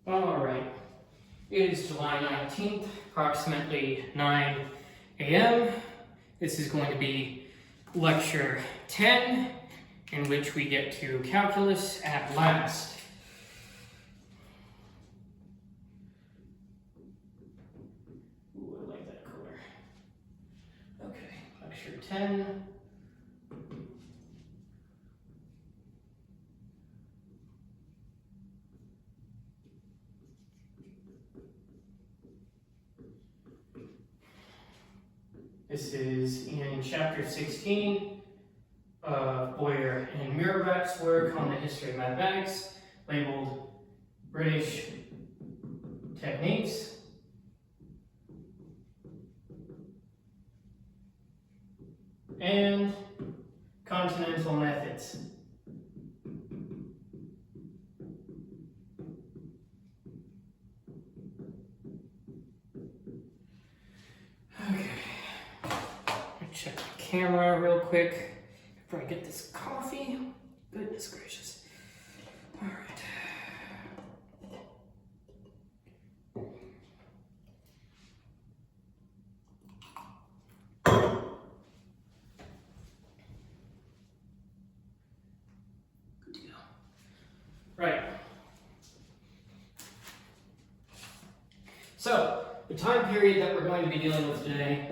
Alright, it is July 19th, approximately 9 a.m. This is going to be lecture 10, in which we get to calculus at last. Ooh, I like that color. Okay, lecture 10. This is in chapter 16 of Boyer and Mirabach's work on the history of mathematics, labeled British Techniques. And Continental Methods. Okay. Check the camera real quick before I get this coffee. Goodness gracious. All right. Good to go. Right. So, the time period that we're going to be dealing with today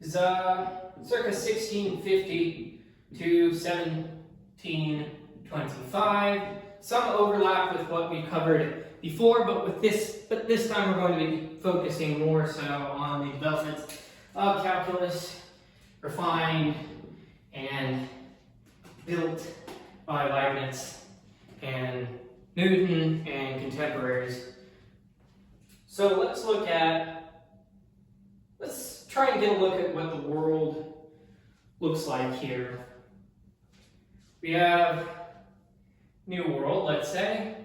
is circa 1650 to 1725. Some overlap with what we covered before, but this time we're going to be focusing more so on the development of calculus, refined and built by Leibniz and Newton and contemporaries. So let's try and get a look at what the world looks like here. We have New World, let's say,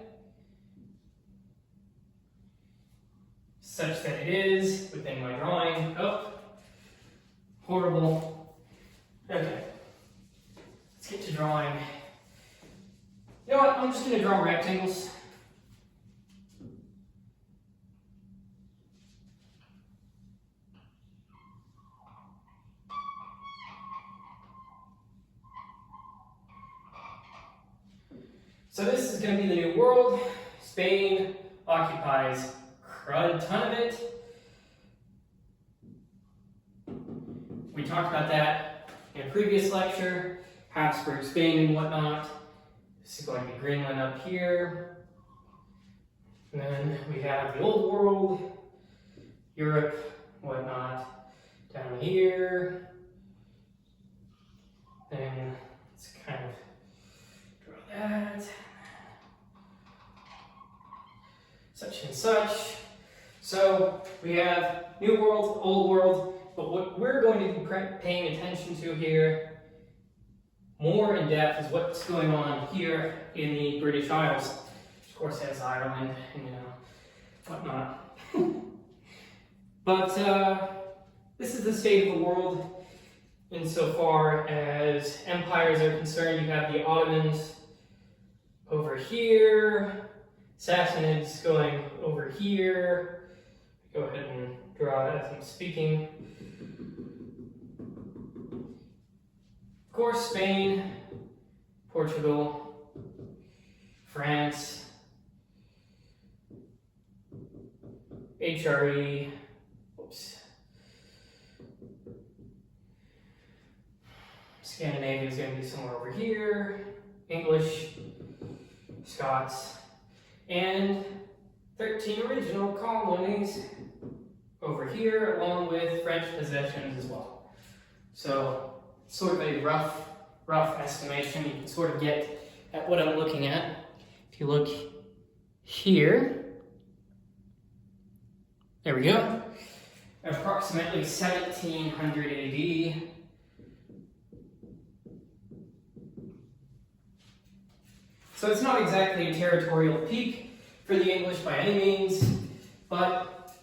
such that it is within my drawing. Oh, horrible. Okay, let's get to drawing. You know what, I'm just going to draw rectangles. So this is going to be the New World. Spain occupies a crud ton of it. We talked about that in a previous lecture. Habsburg Spain and whatnot. This is going to be Greenland up here. And then we have the Old World, Europe, whatnot, down here. Then let's kind of draw that. Such and such. So we have New World, Old World, but what we're going to be paying attention to here more in depth is what's going on here in the British Isles. Of course, has Ireland and whatnot. But this is the state of the world insofar as empires are concerned. You have the Ottomans over here. Sassanids going over here. Go ahead and draw it as I'm speaking. Of course, Spain, Portugal, France, HRE, Scandinavia is going to be somewhere over here, English, Scots, and 13 original colonies over here, along with French possessions as well. So, sort of a rough estimation. You can sort of get at what I'm looking at. If you look here, there we go. Approximately 1700 AD. So it's not exactly a territorial peak for the English by any means, but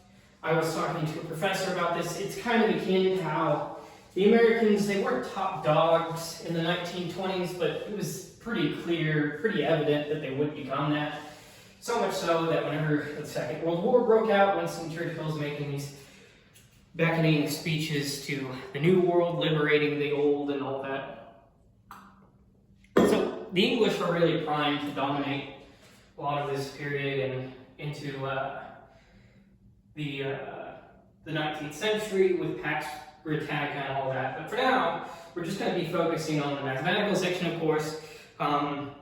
I was talking to a professor about this. It's kind of akin to how the Americans, they weren't top dogs in the 1920s, but it was pretty clear, pretty evident that they would become that. So much so that whenever the Second World War broke out, Winston Churchill was making these beckoning speeches to the New World, liberating the old and all that. So the English are really primed to dominate a lot of this period and into the 19th century with Pax Britannica and all that. But for now, we're just going to be focusing on the mathematical section, of course.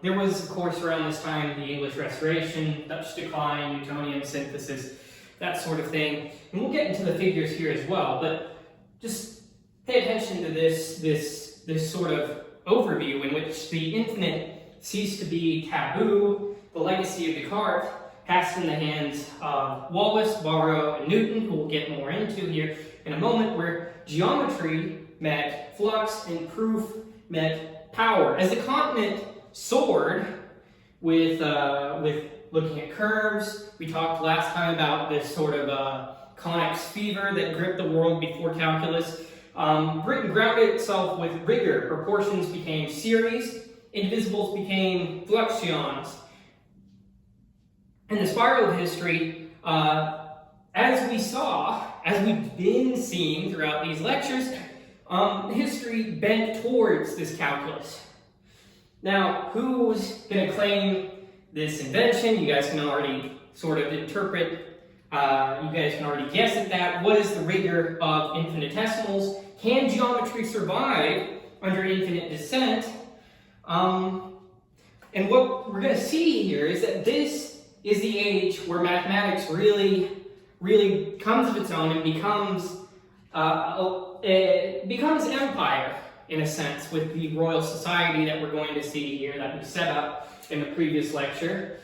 There was, of course, around this time, the English Restoration, Dutch decline, Newtonian synthesis, that sort of thing. And we'll get into the figures here as well, but just pay attention to this sort of overview in which the infinite ceased to be taboo, the legacy of Descartes passed in the hands of Wallace, Barrow, and Newton, who we'll get more into here in a moment, where geometry met flux and proof met power. As the continent soared with looking at curves, we talked last time about this sort of convex fever that gripped the world before calculus. Britain grounded itself with rigor. Proportions became series, indivisibles became fluxions. In the spiral of history, as we've been seeing throughout these lectures, history bent towards this calculus. Now, who's going to claim this invention? You guys can already sort of interpret, you guys can already guess at that. What is the rigor of infinitesimals? Can geometry survive under infinite descent? And what we're going to see here is that this is the age where mathematics really comes of its own and becomes empire, in a sense, with the Royal Society that we're going to see here, that we set up in the previous lecture.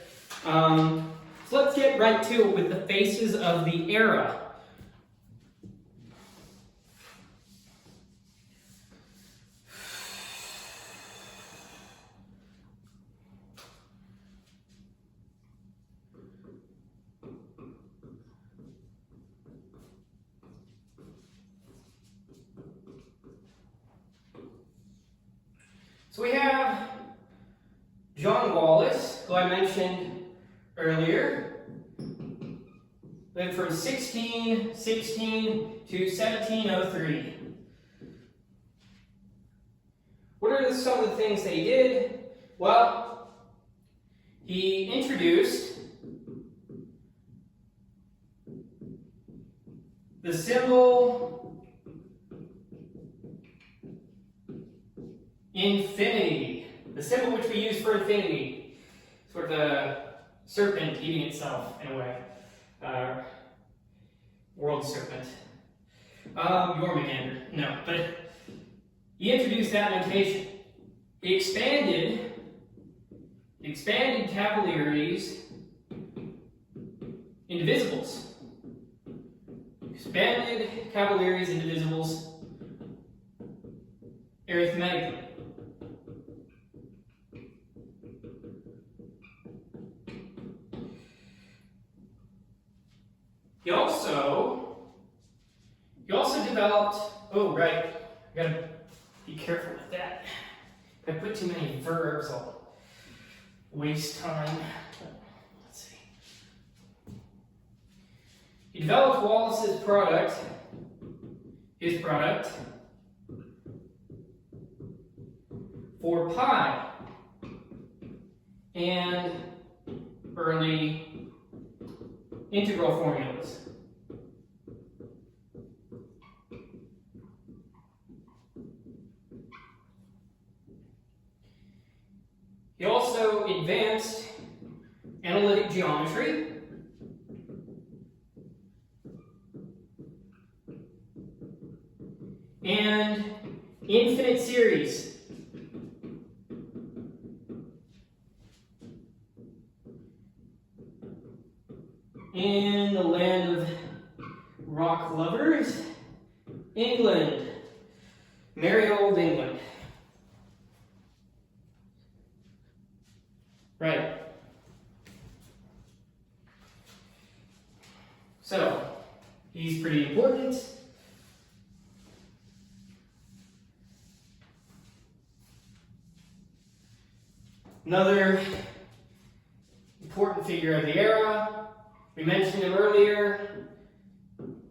So let's get right to it with the faces of the era. So we have John Wallis, who I mentioned earlier, lived from 1616 to 1703. What are some of the things that he did? Well, he introduced the symbol infinity, the symbol which we use for infinity, sort of a serpent eating itself in a way, world serpent. Jormungandr, no, but he introduced that notation. He expanded capillaries into divisibles. Expanded capillaries into divisibles arithmetically. He also developed, oh right, I gotta be careful with that. If I put too many verbs, I'll waste time. Let's see. He developed Wallace's product, for pi and early integral formulas. He also advanced analytic geometry and infinite series. In the land of rock lovers, England, merry old England. Right. So, he's pretty important. Another important figure of the era. We mentioned him earlier.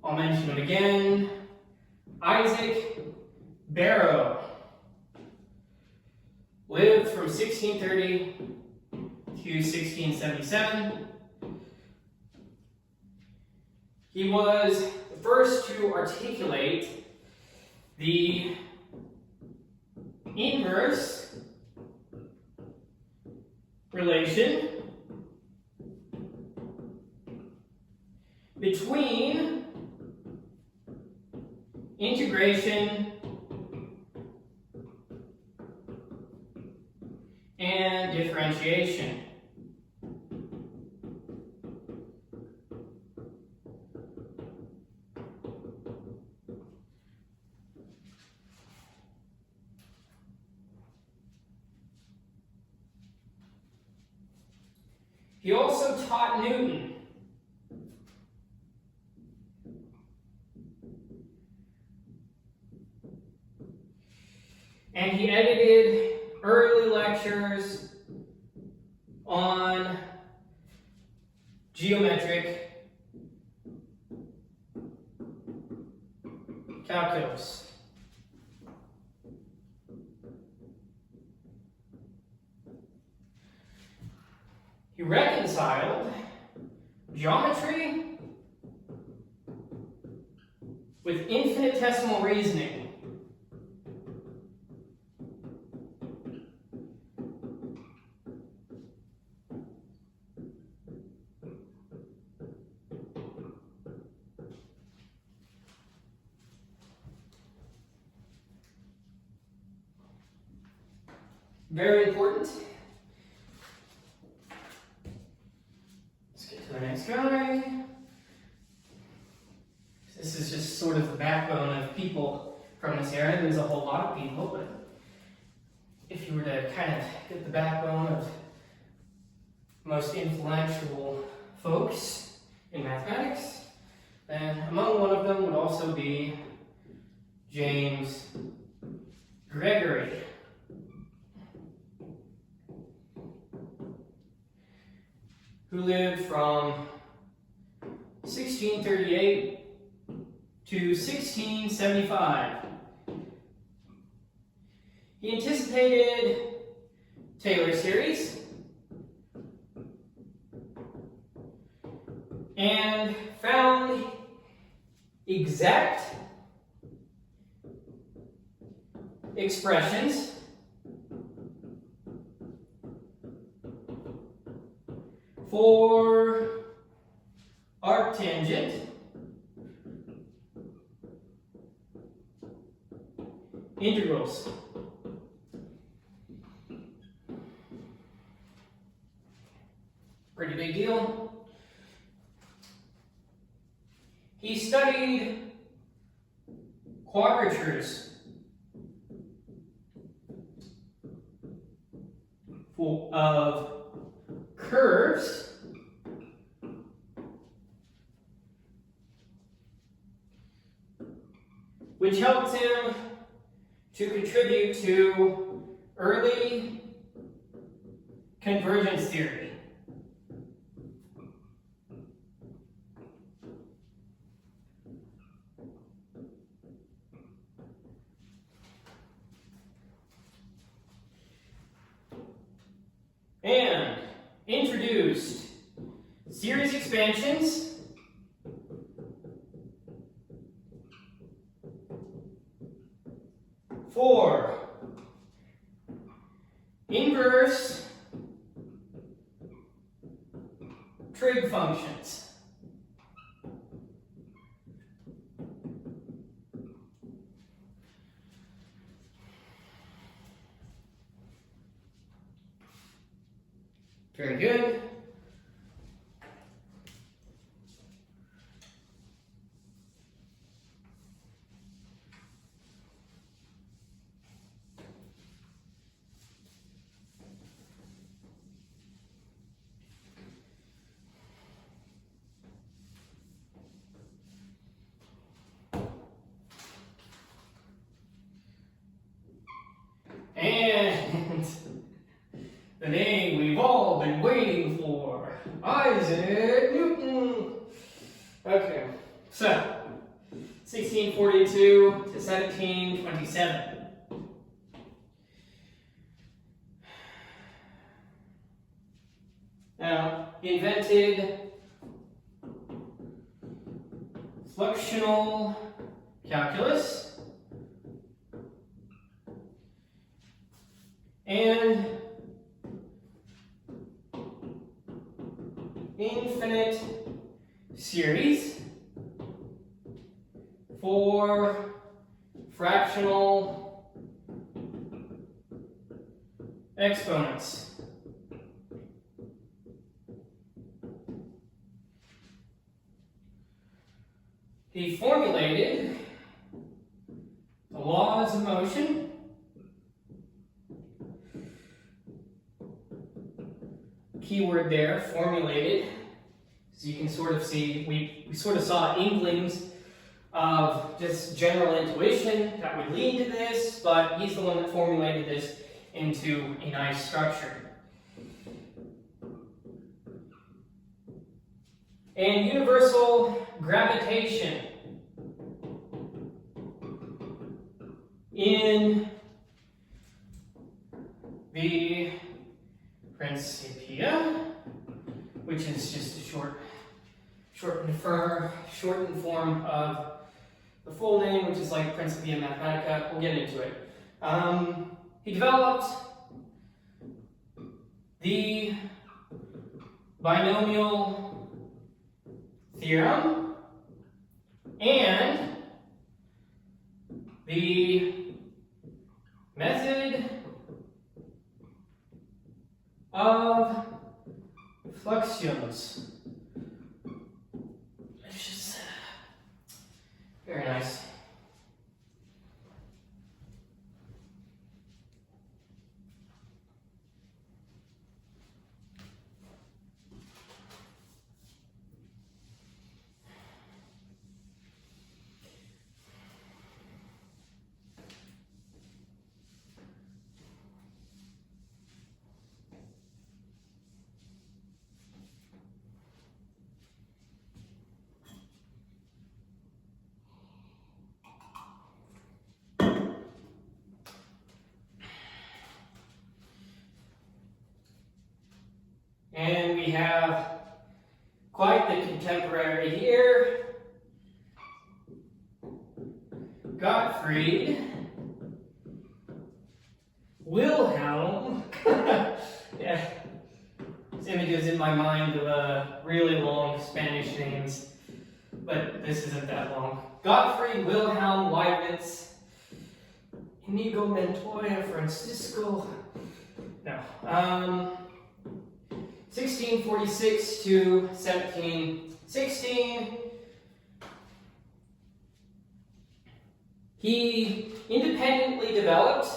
I'll mention him again. Isaac Barrow lived from 1630 to 1677. He was the first to articulate the inverse relation between integration and differentiation. He also taught Newton. And he edited early lectures on geometric calculus. He reconciled geometry with infinitesimal reasoning. Very important. Let's get to the next guy. This is just sort of the backbone of people from this era. There's a whole lot of people, but if you were to kind of get the backbone of most influential folks in mathematics, then among one of them would also be James Gregory. Who lived from 1638 to 1675. He anticipated Taylor series and found exact expressions for arctangent integrals. Pretty big deal. He studied quadratures of curves which helped him to contribute to early convergence theory. And introduced series expansions for inverse trig functions. Very good. And the name day we've all been waiting for. Isaac Newton. Okay, so 1642 to 1727. Now, he invented fluxional calculus and infinite series for fractional exponents. He formulated the laws of motion, keyword there, formulated. So you can sort of see, we sort of saw inklings of just general intuition that would lead to this, but he's the one that formulated this into a nice structure. And universal gravitation in the Principia, which is just a shortened form of the full name, which is like Principia Mathematica. We'll get into it. He developed the binomial theorem and the method of fluxions. Which is very nice. And we have quite the contemporary here, Gottfried Wilhelm. Yeah, this image is in my mind of really long Spanish names, but this isn't that long. Gottfried Wilhelm Leibniz, Inigo Montoya Francisco. No. 1646 to 1716. He independently developed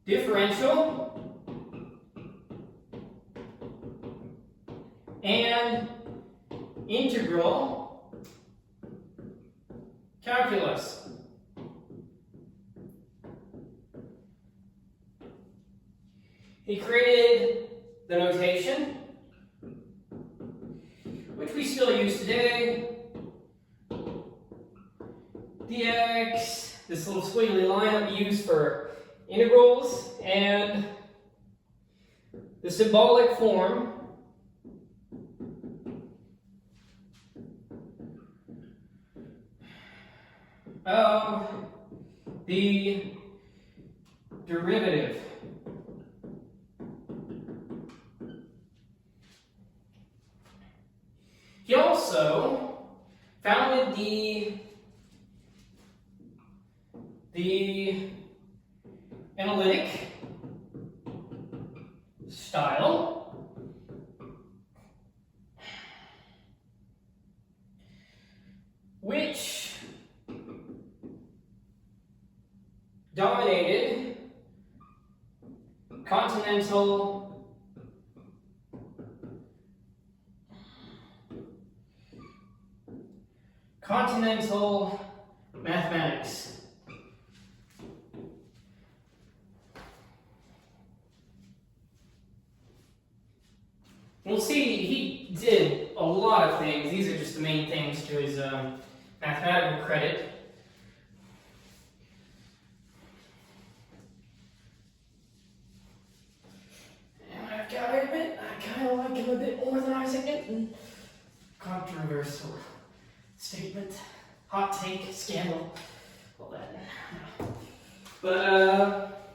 differential and integral calculus. He created the notation, which we still use today. Dx, this little squiggly line that we use for integrals, and the symbolic form of the derivative. He also founded the analytic style, which dominated continental mathematics. We'll see, he did a lot of things. These are just the main things to his mathematical credit. And I've got to admit, I kind of like him a bit more than Isaac Newton. Controversial statement, hot take, scandal, all that. But,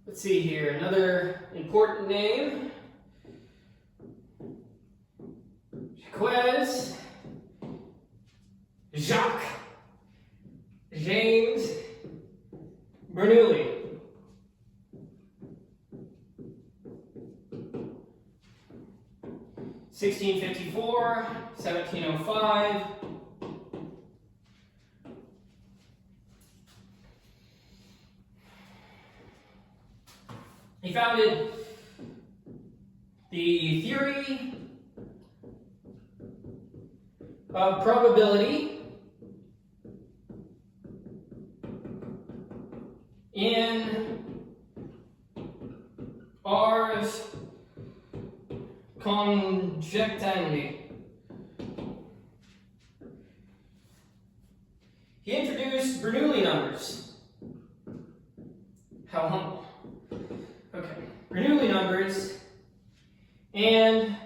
let's see here, another important name. Ch10, Jacques James Bernoulli. (1654, 1705). He founded the theory of probability in ars conjectandi. He introduced Bernoulli numbers. How humble. Okay, Bernoulli numbers and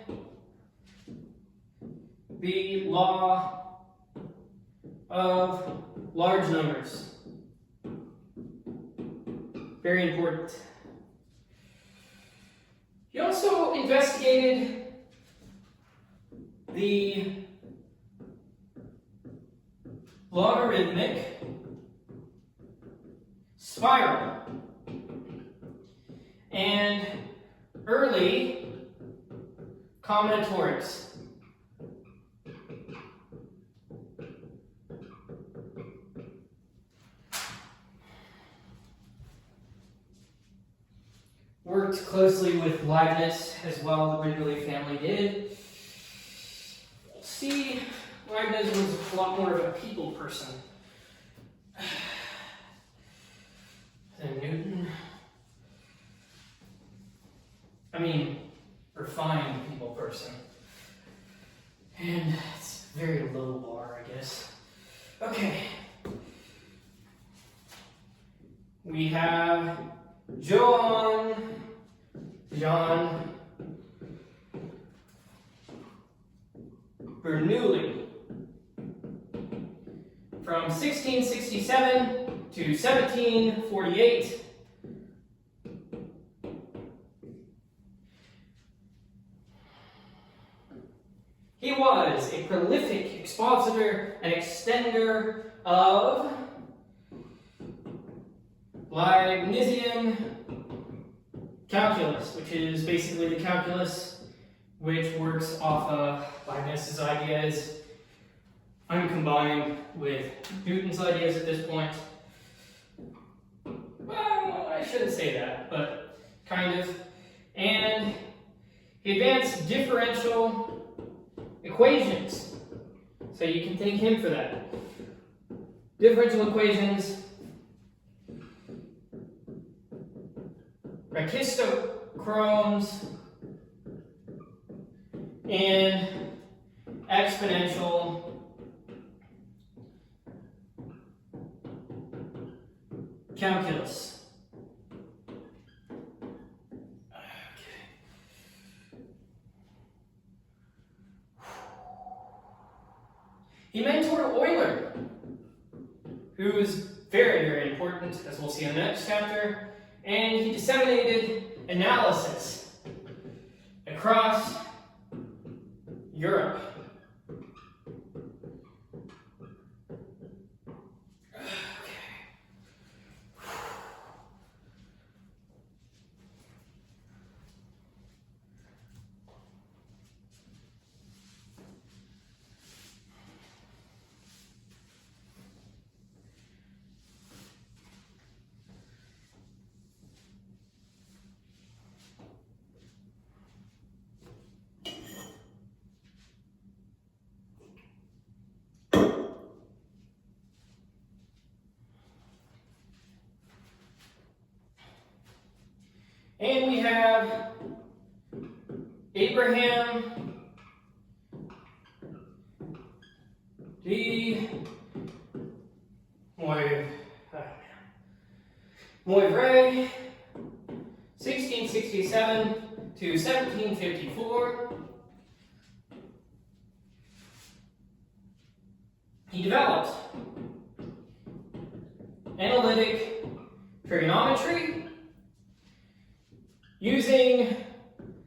the law of large numbers. Very important. He also investigated the logarithmic spiral and early combinatorics. Worked closely with Leibniz as well, the Bernoulli family did. See, Leibniz was a lot more of a people person than Newton. I mean, refined people person. And it's a very low bar, I guess. Okay. We have John Bernoulli from 1667 to 1748. He was a prolific expositor and extender of Leibnizian calculus, which is basically the calculus which works off of Leibniz's ideas, uncombined with Newton's ideas at this point. Well, I shouldn't say that, but kind of. And he advanced differential equations, so you can thank him for that. Differential equations, brachistochrons, and exponential calculus. He mentored Euler, who is very, very important, as we'll see in the next chapter, and he disseminated analysis across Europe. And we have Abraham D. Moivre, 1667 to 1754. He developed analytic trigonometry using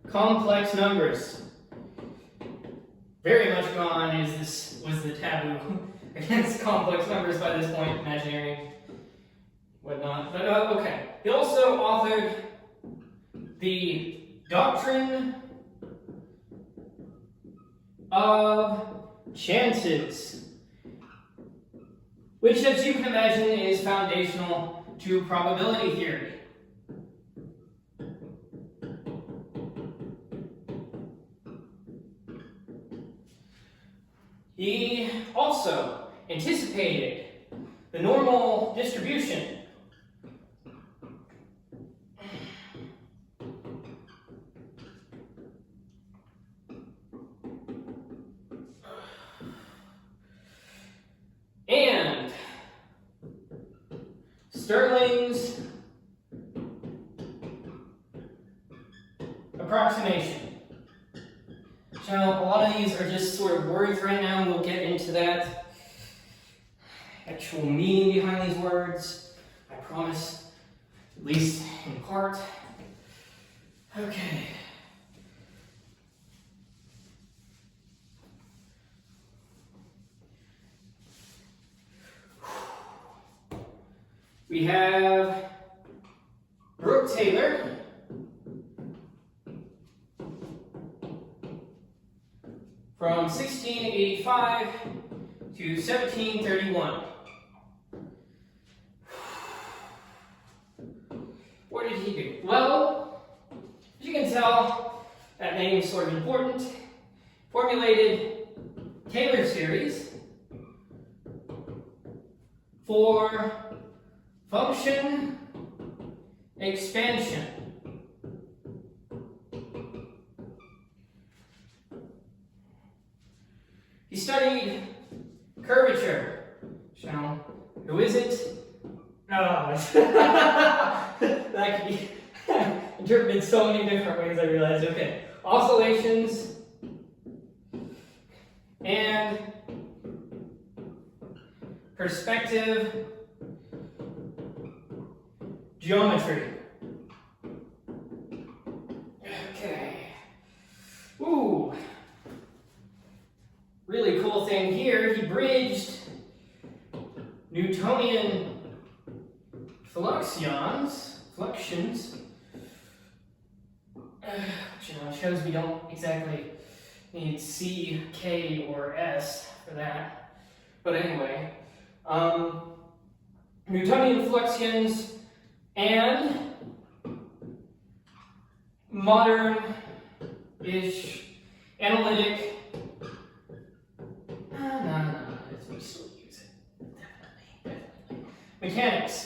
complex numbers. Very much gone as this was the taboo against complex numbers by this point, imaginary, whatnot. But okay. He also authored the Doctrine of Chances, which, as you can imagine, is foundational to probability theory. He also anticipated the normal distribution and Stirling's approximation. Now, a lot of these are just sort of words right now, and we'll get into that actual meaning behind these words, I promise, at least in part. Okay. We have Brooke Taylor, from 1685 to 1731. What did he do? Well, as you can tell, that name is sort of important. Formulated Taylor series for function expansion. He studied curvature. So, who is it? Oh, that could be interpreted so many different ways, I realized. Okay. Oscillations and perspective geometry. Okay. Ooh. Really cool thing here, he bridged Newtonian fluxions, which shows we don't exactly need C, K, or S for that. But anyway, Newtonian fluxions and modern-ish analytic. We still use it. Definitely. Mechanics.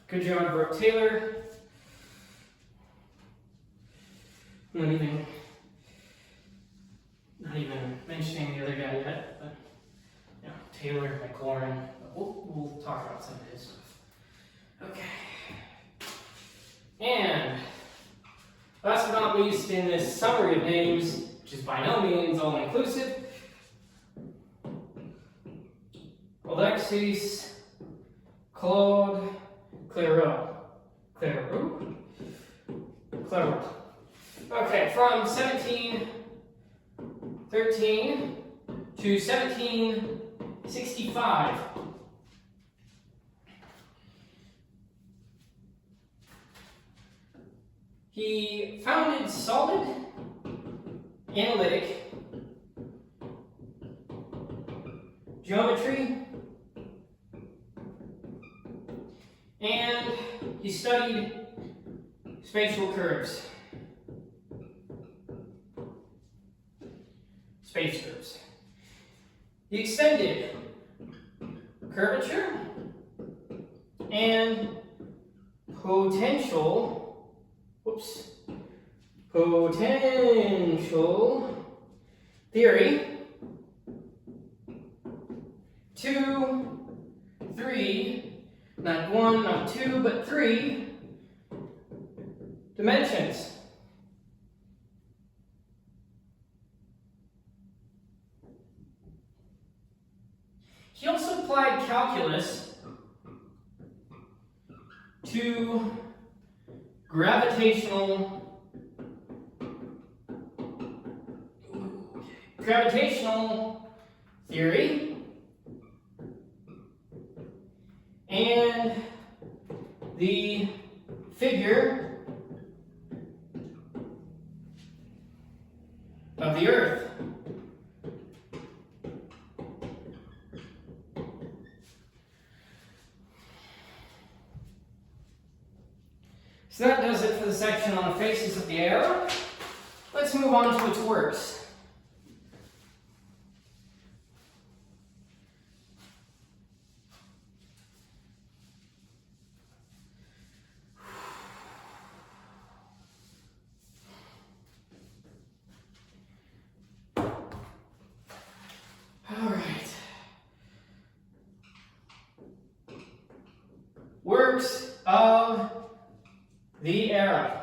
Good job, Brooke Taylor. Not even mentioning the other guy yet, but Taylor, McLaurin. We'll talk about some of his stuff. Okay. And last but not least, in this summary of names, which is by no means all-inclusive, Alexis Claude Clairaut. Okay, from 1713 to 1765. He founded solid analytic geometry, and he studied spatial curves. Space curves. He extended curvature and potential theory. 2, 3, not 1, not 2, but 3 dimensions. He also applied calculus to gravitational theory and the figure of the Earth. So that does it for the section on the faces of the arrow. Let's move on to its works. Works of the arrow.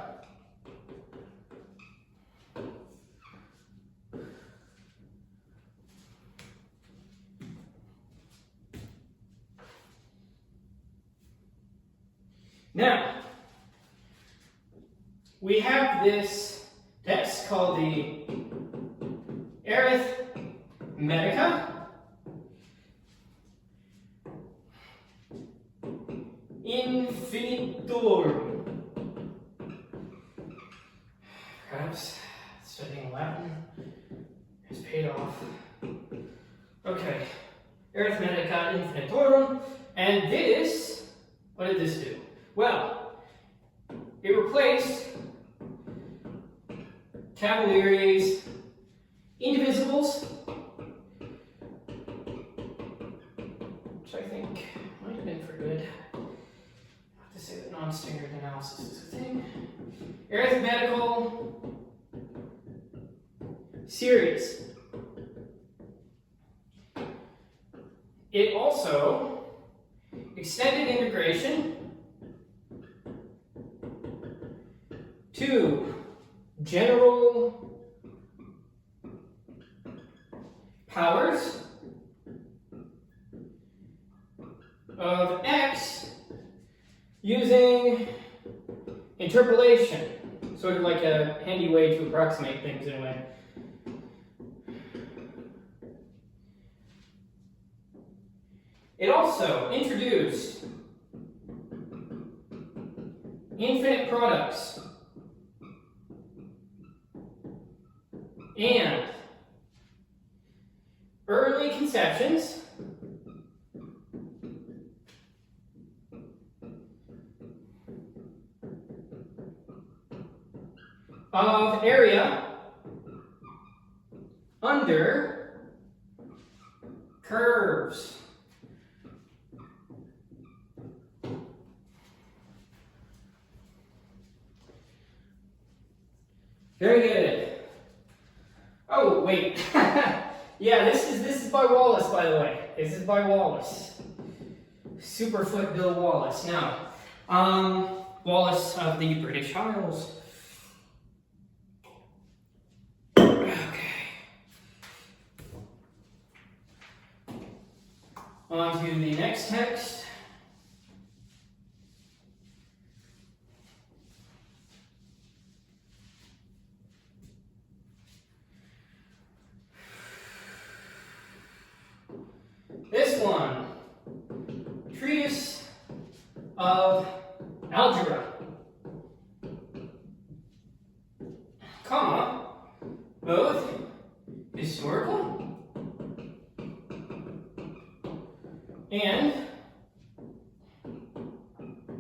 Now, we have this text called the Arithmetica. Infinitorum. Perhaps studying Latin has paid off. Okay, Arithmetica Infinitorum, and this, what did this do? Well, it replaced Cavalier's indivisibles, which I think might have been for good. To say that non-standard analysis is a thing. Arithmetical series. It also extended integration to general powers of x using interpolation, sort of like a handy way to approximate things in a way. It also introduced infinite products and early conceptions of area under curves. Very good. Oh, wait. Yeah, this is by Wallace, by the way. This is by Wallace. Superfoot Bill Wallace. Now, Wallace of the British Isles. On to the next text. This one, Treatise of Algebra, comma, both historical and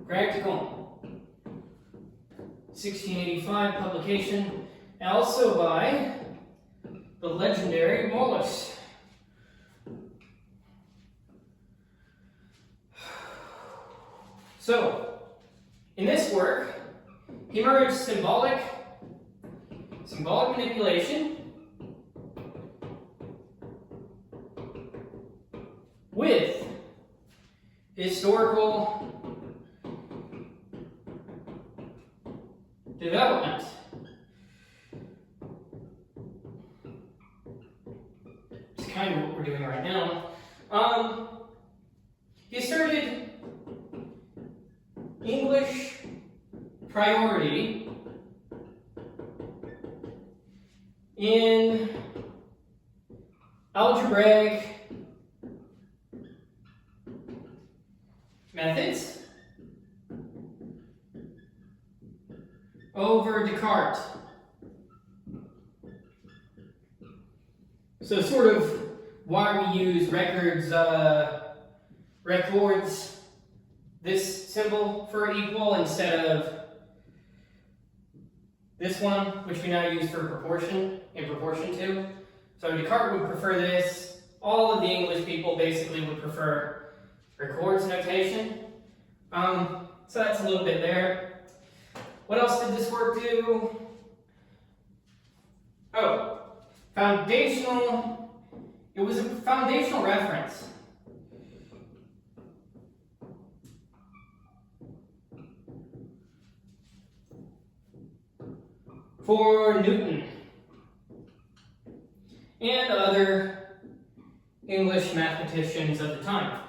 practical. 1685 publication, also by the legendary Wallace. So, in this work, he merged symbolic manipulation with historical development. It's kind of what we're doing right now. He started English priority in algebraic methods over Descartes. So sort of why we use records this symbol for equal instead of this one, which we now use for proportion, in proportion to. So Descartes would prefer this. All of the English people basically would prefer records notation. So that's a little bit there. What else did this work do? Oh, foundational. It was a foundational reference for Newton and other English mathematicians of the time.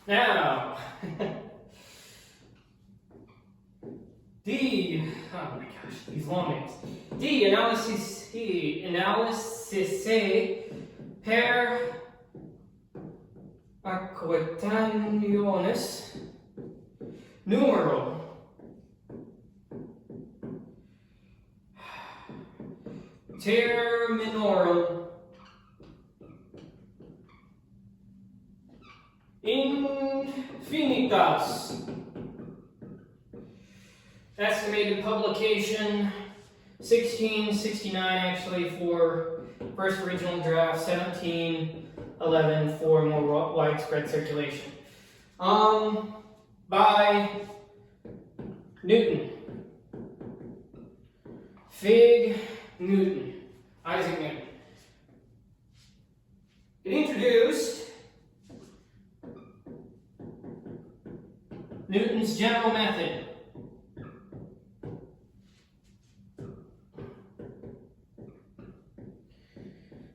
Now, oh my gosh, these long names. Analysis per acquaintationes numero terminorum infinitas. Estimated publication 1669 actually for first original draft, 1711 for more widespread circulation. By Newton. Fig Newton. Isaac Newton. It introduced Newton's general method.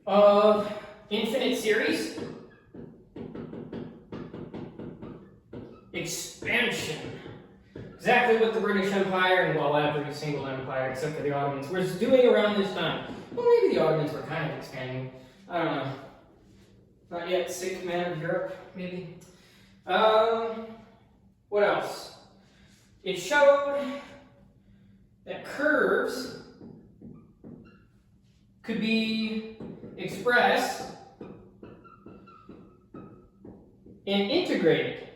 Of infinite series, expansion. Exactly what the British Empire and, well, every single empire except for the Ottomans was doing around this time. Well, maybe the Ottomans were kind of expanding. I don't know. Not yet sick man of Europe, maybe. What else? It showed that curves could be expressed and integrated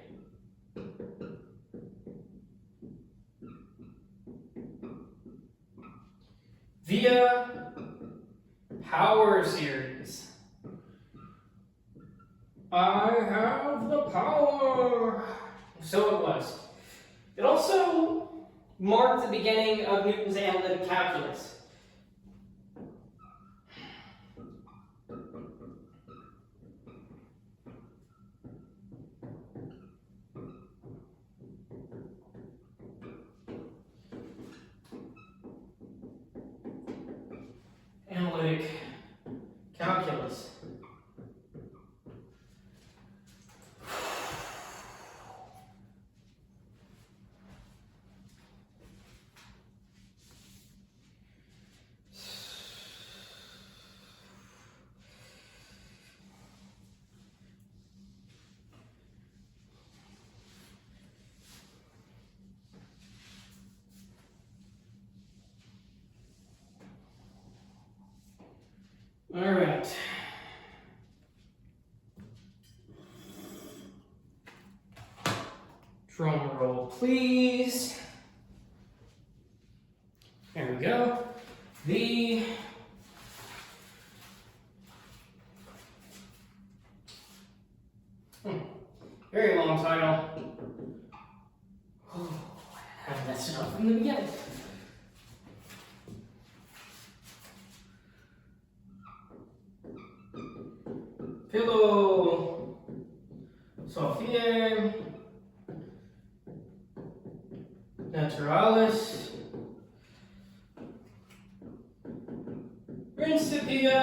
via power series. I have the power. So it was. It also marked the beginning of Newton's analytic calculus. Analytic calculus. All right. Drum roll, please. There we go. The very long title. Oh, I messed it up from the beginning. Philosophiae Naturalis Principia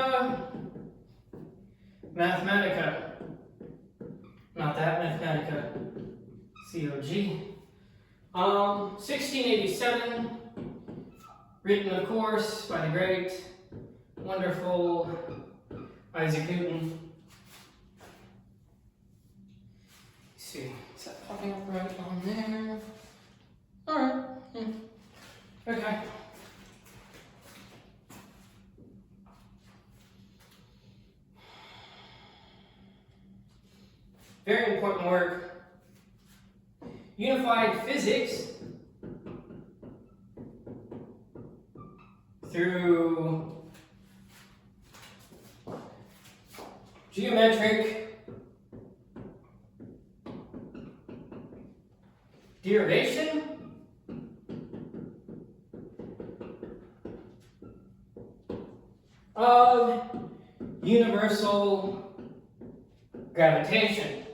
Mathematica. Not that Mathematica. COG. 1687. Written, of course, by the great, wonderful Isaac Newton. Let's see, is that popping up right on there? Alright. Okay. Very important work. Unified physics through geometric derivation of universal gravitation.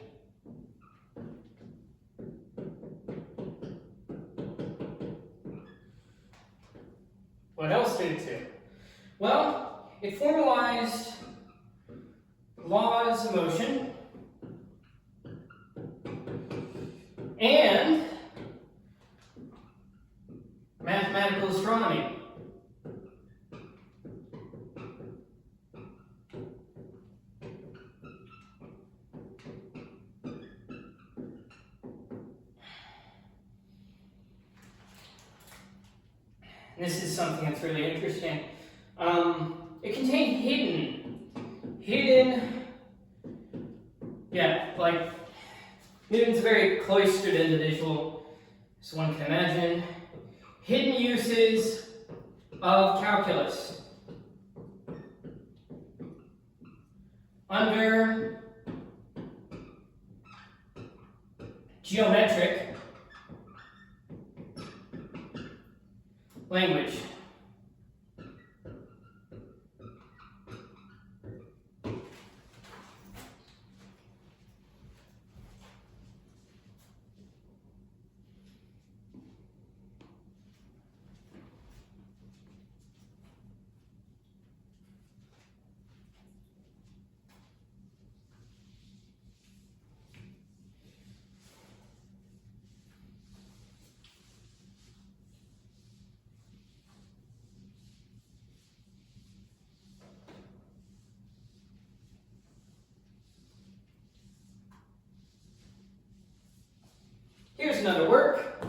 What else did it do? Well, it formalized laws of motion and mathematical astronomy. And this is something that's really interesting. It contained hidden, yeah, like Newton's a very cloistered individual, so one can imagine, hidden uses of calculus under geometric language. Here's another work.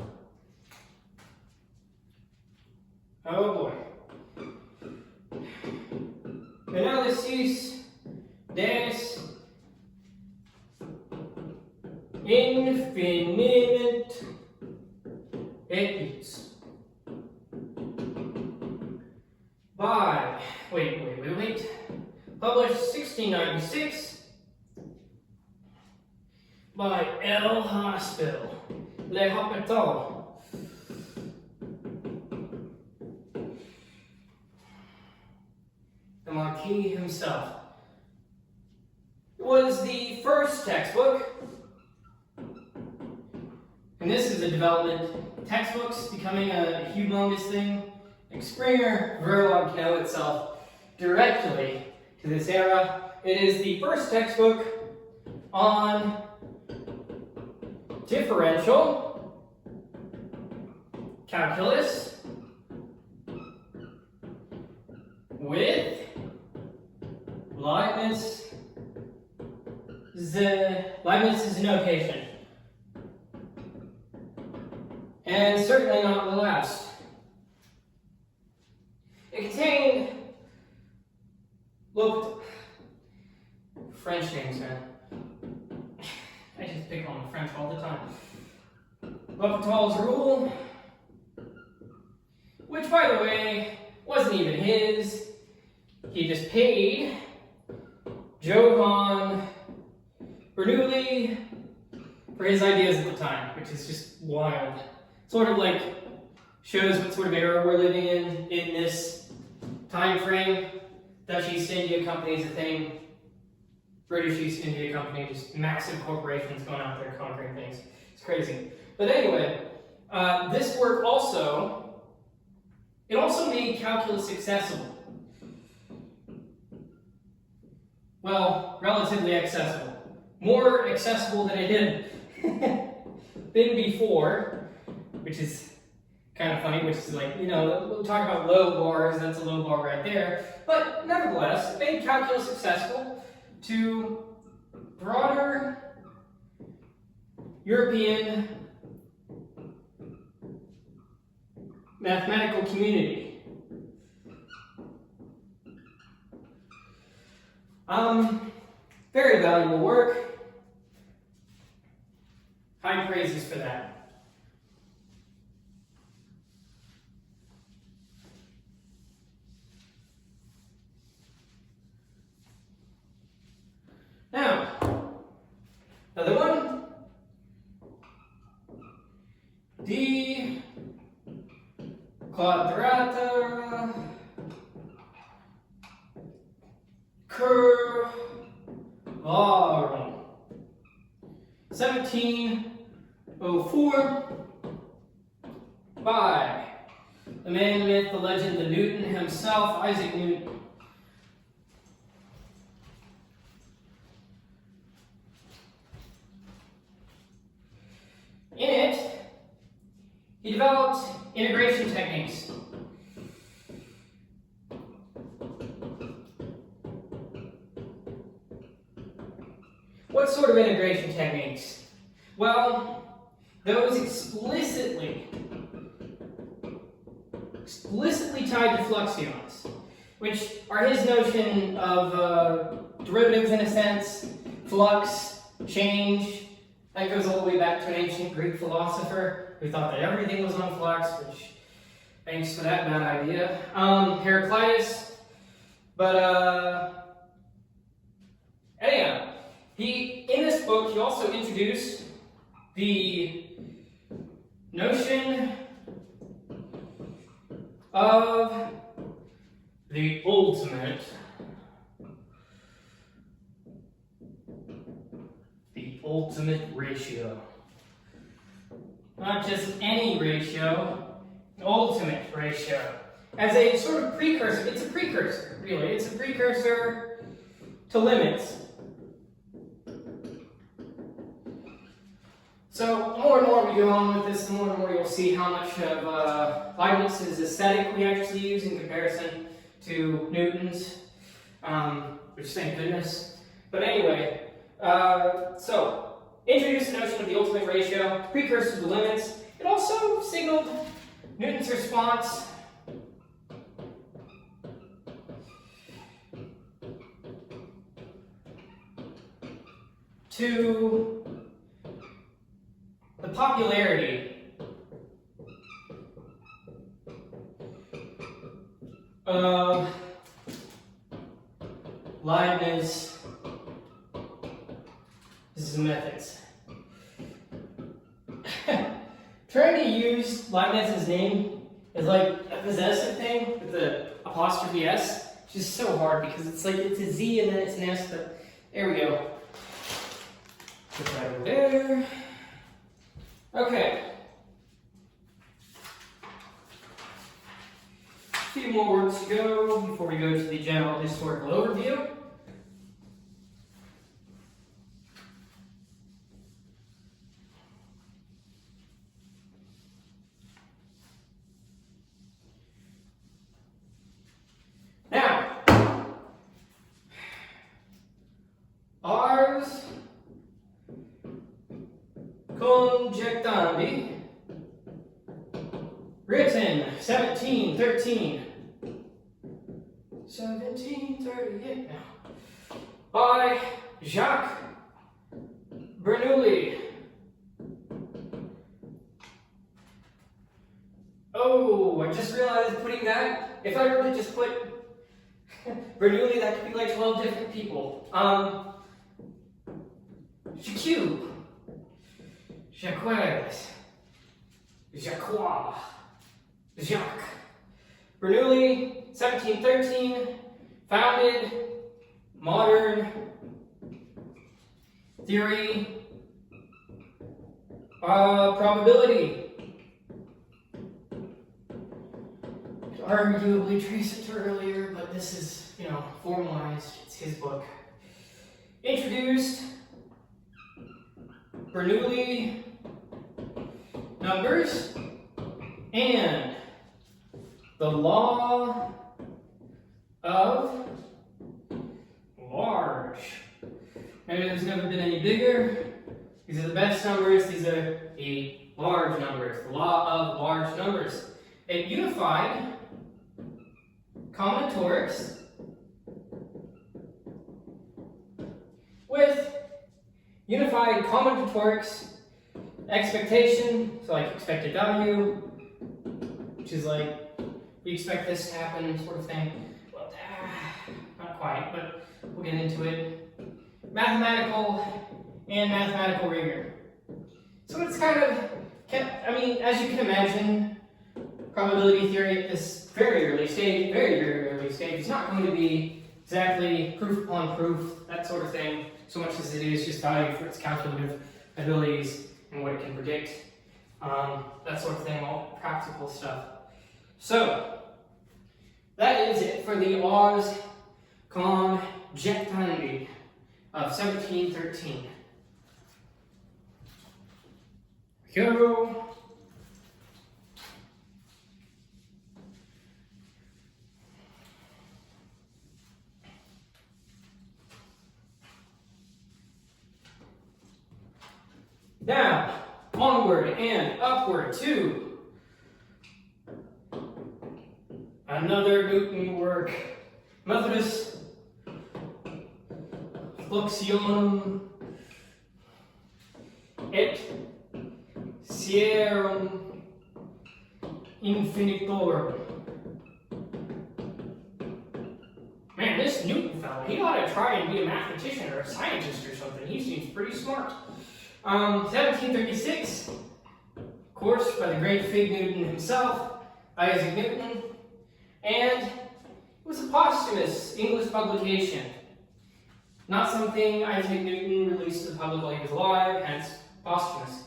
Oh boy. Analysis des infinite etudes. By, wait. Published 1696 by L. Hospital. Le Hôpital. The Marquis himself. It was the first textbook, and this is a development. Textbooks becoming a humongous thing. Like Springer Verlag can owe itself directly to this era. It is the first textbook on differential calculus with Leibniz's notation. And certainly not the last. It contained Look, French names, man. I just pick on the French all the time. L'Hopital's rule, which, by the way, wasn't even his. He just paid Johann Bernoulli for his ideas at the time, which is just wild. Sort of like shows what sort of era we're living in this time frame. Dutch East India Company is a thing. British East India Company, just massive corporations going out there conquering things. It's crazy. But anyway, this work also made calculus accessible. Well, relatively accessible. More accessible than it had been before, which is kind of funny, which is like, you know, we'll talk about low bars, that's a low bar right there. But nevertheless, it made calculus accessible to broader European mathematical community. Very valuable work. High praises for that. Now, another one. D quadrata curvarum. 1704 by the man, the myth, the legend, the Newton himself, Isaac Newton. In it, he developed integration techniques. What sort of integration techniques? Well, those explicitly tied to fluxions, which are his notion of derivatives in a sense, flux, change. That goes all the way back to an ancient Greek philosopher who thought that everything was on flux, which, thanks for that bad idea. Heraclitus. But, anyhow, in this book, he also introduced the notion of the ultimate ratio. Not just any ratio, the ultimate ratio. As a sort of precursor, it's a precursor, really. It's a precursor to limits. So, more and more we go on with this, the more and more you'll see how much of Leibniz's aesthetic we actually use in comparison to Newton's, which thank goodness. But anyway, so, introduced the notion of the ultimate ratio, precursor to limits. It also signaled Newton's response to the popularity of Leibniz's methods. Trying to use Leibniz's name as like a possessive thing with the apostrophe S, which is so hard because it's like it's a Z and then it's an S, but there we go. Put that over there. Okay. A few more words to go before we go to the general historical overview. Now, ars conjectandi, written 1713. 1738 now. By Jacques Bernoulli. Oh, I just realized putting that, if I were to just put Bernoulli, that could be like 12 different people. Jacques. Jacques. Jacques. Jacques. Bernoulli, 1713, founded modern theory probability. Could arguably trace it to earlier, but this is, formalized. It's his book. Introduced Bernoulli numbers and the law of large. Maybe there's never been any bigger. These are the best numbers. These are the large numbers. The law of large numbers. It unified combinatorics with unified combinatorics expectation, so like expected value, which is like we expect this to happen sort of thing. Well, not quite, but we'll get into it. Mathematical and mathematical rigor. So it's kind of, as you can imagine, probability theory at this very early stage, is not going to be exactly proof upon proof, that sort of thing, so much as it is just valued for its calculative abilities and what it can predict, that sort of thing, all practical stuff. So, that is it for the Ars Conjectandi of 1713. Here we go. Now, onward and upward to another Newton work, Methodus Fluxionum et Sierum Infinitorum. Man, this Newton fellow, he ought to try and be a mathematician or a scientist or something. He seems pretty smart. 1736, of course, by the great Fig Newton himself, Isaac Newton, and it was a posthumous English publication. Not something Isaac Newton released to the public while he was alive, hence posthumous.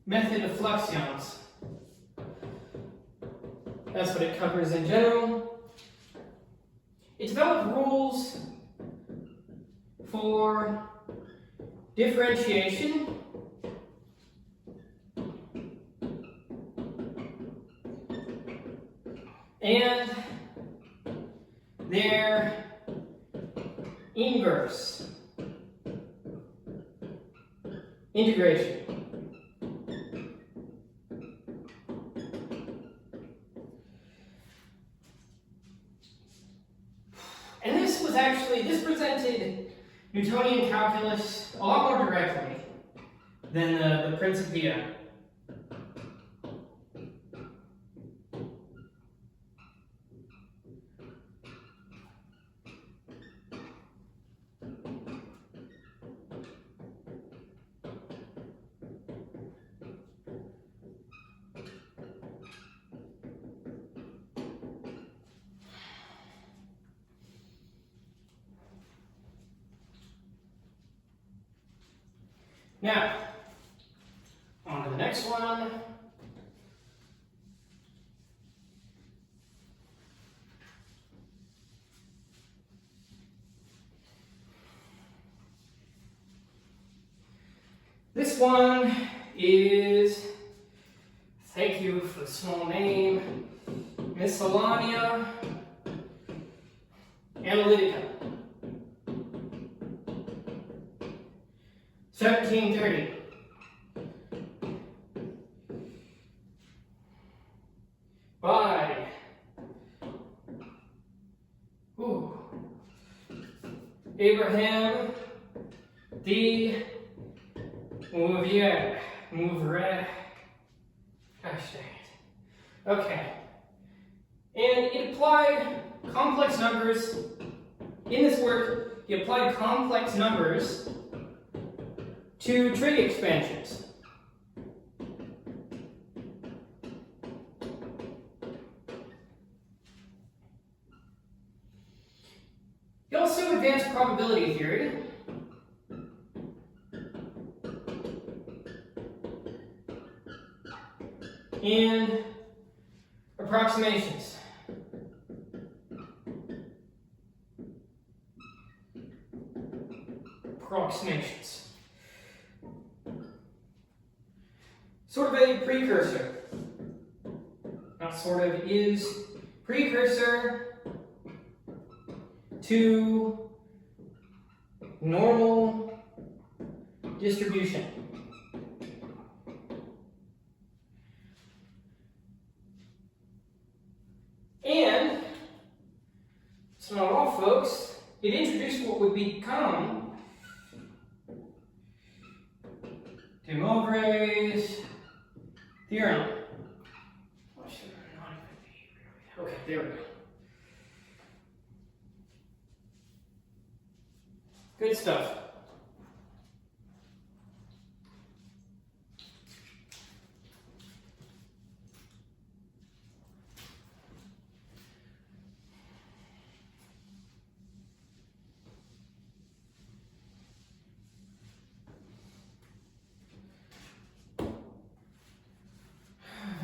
Method of fluxions. That's what it covers in general. It developed rules for differentiation and their inverse integration. And this presented Newtonian calculus a lot more directly than the Principia. Now, on to the next one. This one is, thank you for the small name, Miscellanea Analytica. 1730. Abraham, the Mouvrier. Gosh dang it. Okay. And it applied complex numbers. In this work, he applied complex numbers to trig expansions. He also advanced probability theory. And approximations. Sort of a precursor. Not sort of, is precursor to normal distribution. And it's not all, folks. It introduced what would become de Moivre's theorem. Why should it not even be? Okay, there we go. Good stuff.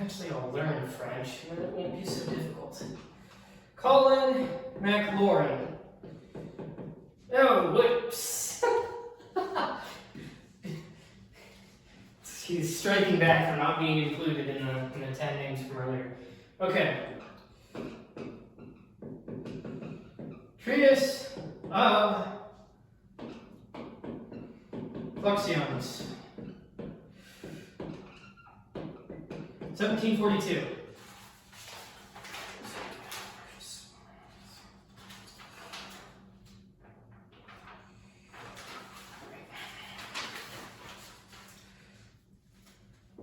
Eventually I'll learn French, and then it won't be so difficult. Colin McLaurin. Oh, whoops. He's striking back for not being included in the 10 names from earlier. Okay. Treatise of fluxions. 1742.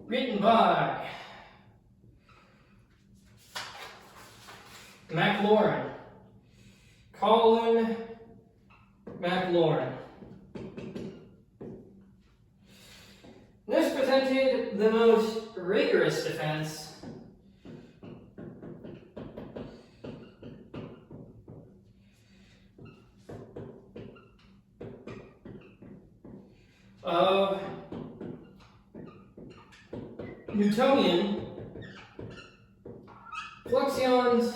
Written by McLaurin, Colin McLaurin. This presented the most rigorous defense of Newtonian fluxions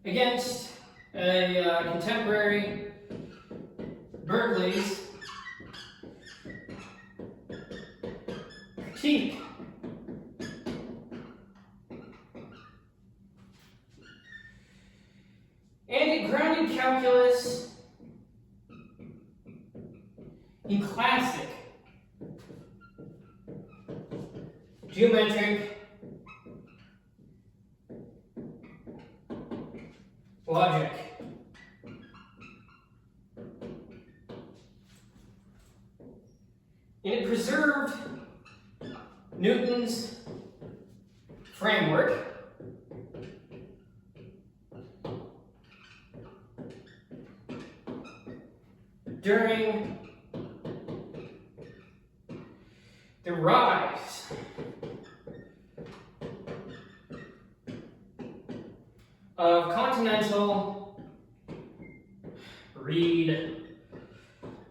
against a contemporary Berkeley's critique and it grounded calculus in classic geometric logic. And it preserved Newton's framework during the rise of continental, read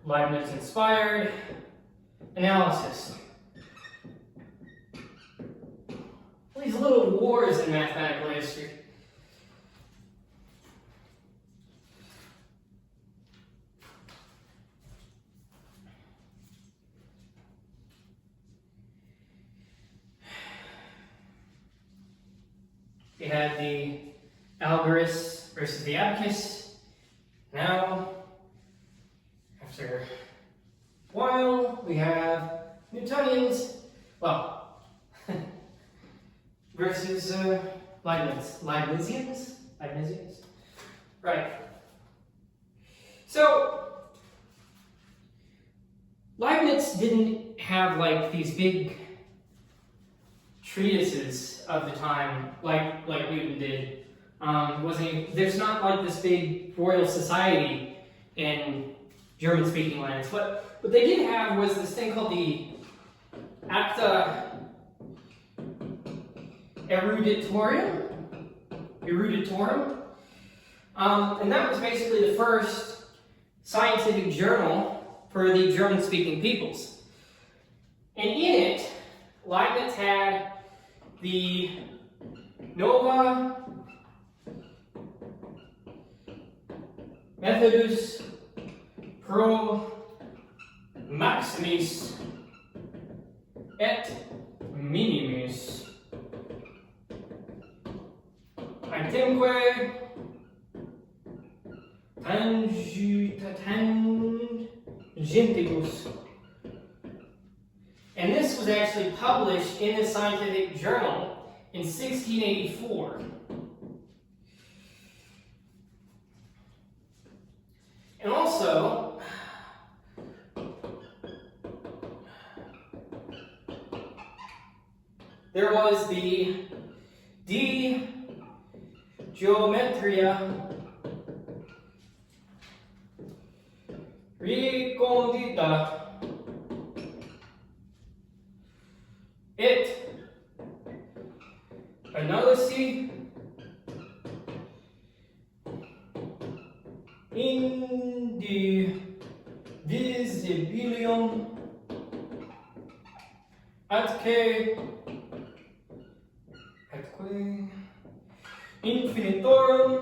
Leibniz inspired analysis. These little wars in mathematical history. We had the algorithm versus the abacus. Now, after a while, we have Newtonians, well, versus Leibnizians? Right. So Leibniz didn't have like these big treatises of the time like Newton did. There's not like this big royal society in German-speaking lands. What they did have was this thing called the Acta Eruditorum, and that was basically the first scientific journal for the German-speaking peoples. And in it, Leibniz had the Nova Methodus Pro Maximis et Minimis Itemque Tangentibus. And this was actually published in a scientific journal in 1684. And also, there was the De Geometria Recondita et Analysi Indivisibilium atque Infinitorum,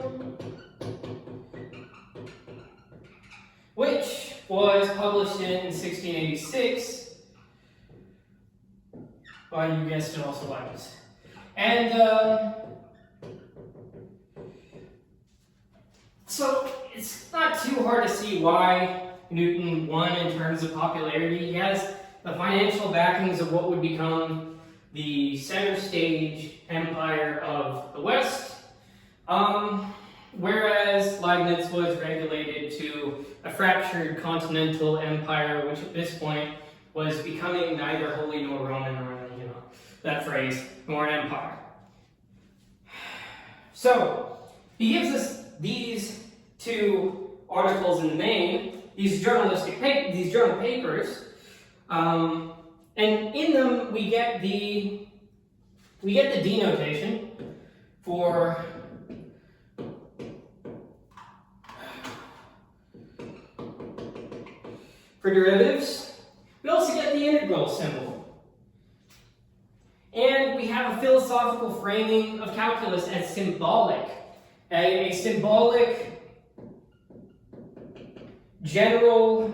which was published in 1686 by, you guessed it, also Leibniz. And so it's not too hard to see why Newton won in terms of popularity. He has the financial backings of what would become the center stage empire of the West, whereas Leibniz was regulated to a fractured continental empire, which at this point was becoming neither holy nor Roman, or that phrase, nor an empire. So he gives us these two articles in the main, these journal papers, and in them we get the denotation for derivatives. We also get the integral symbol. And we have a philosophical framing of calculus as symbolic. A symbolic general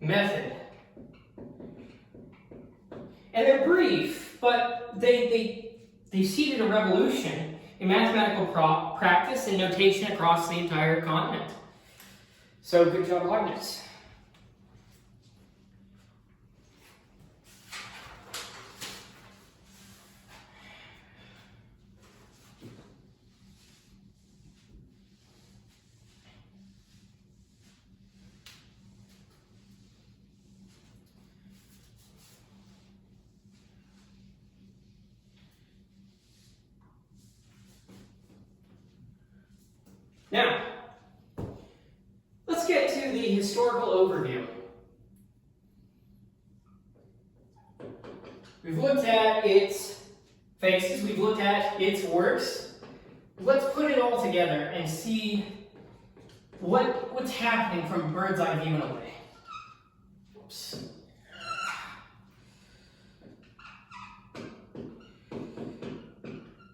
method. And they're brief, but they seeded a revolution in mathematical practice and notation across the entire continent. So good job, Leibniz. Now, let's get to the historical overview. We've looked at its faces, we've looked at its works. Let's put it all together and see what's happening from a bird's eye view in a way. Oops.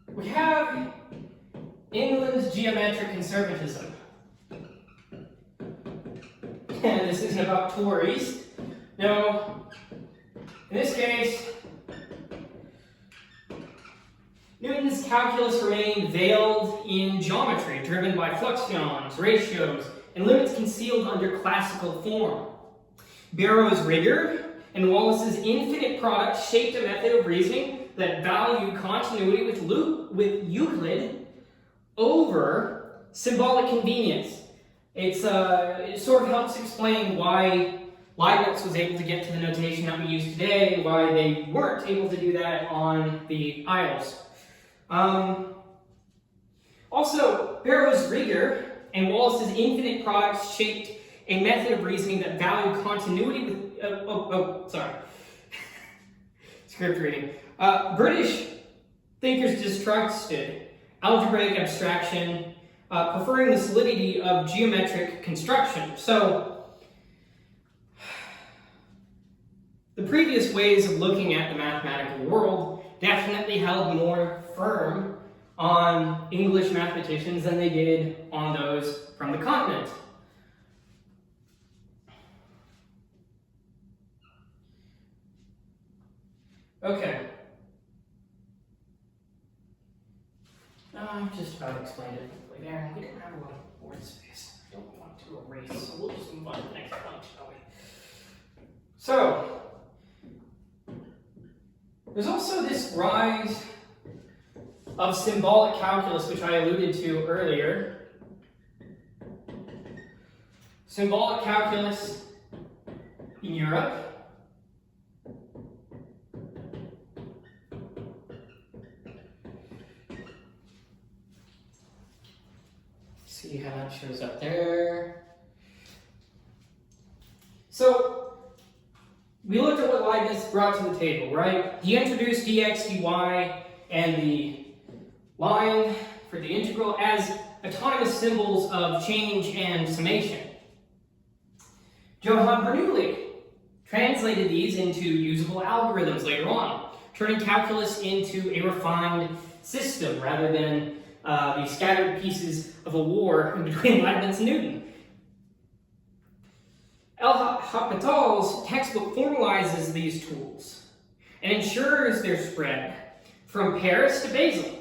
We have England's geometric conservatism. And this isn't about Tories. No, in this case, Newton's calculus remained veiled in geometry, driven by fluxions, ratios, and limits concealed under classical form. Barrow's rigor and Wallace's infinite product shaped a method of reasoning that valued continuity with Euclid over symbolic convenience. It sort of helps explain why Leibniz was able to get to the notation that we use today, why they weren't able to do that on the Isles. Also, Barrow's rigor and Wallace's infinite products shaped a method of reasoning that valued continuity with... Script reading. British thinkers distrusted algebraic abstraction, preferring the solidity of geometric construction. So, the previous ways of looking at the mathematical world definitely held more firm on English mathematicians than they did on those from the continent. Okay. I've just about explained it quickly there. We don't have a lot of board space. I don't want to erase, so we'll just move on to the next one, shall we? So, there's also this rise of symbolic calculus, which I alluded to earlier. Symbolic calculus in Europe. See how that shows up there. So, we looked at what Leibniz brought to the table, right? He introduced dx, dy, and the line for the integral as autonomous symbols of change and summation. Johann Bernoulli translated these into usable algorithms later on, turning calculus into a refined system rather than the scattered pieces of a war between Leibniz and Newton. L'Hopital's textbook formalizes these tools and ensures their spread from Paris to Basel.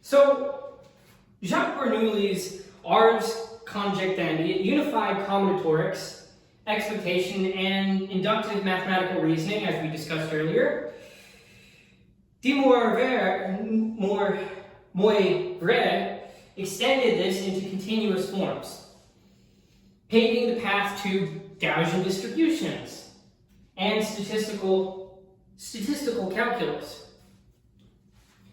So, Jacques Bernoulli's ars conjectandi unified combinatorics, expectation, and inductive mathematical reasoning, as we discussed earlier. De Moivre extended this into continuous forms, paving the path to Gaussian distributions and statistical calculus.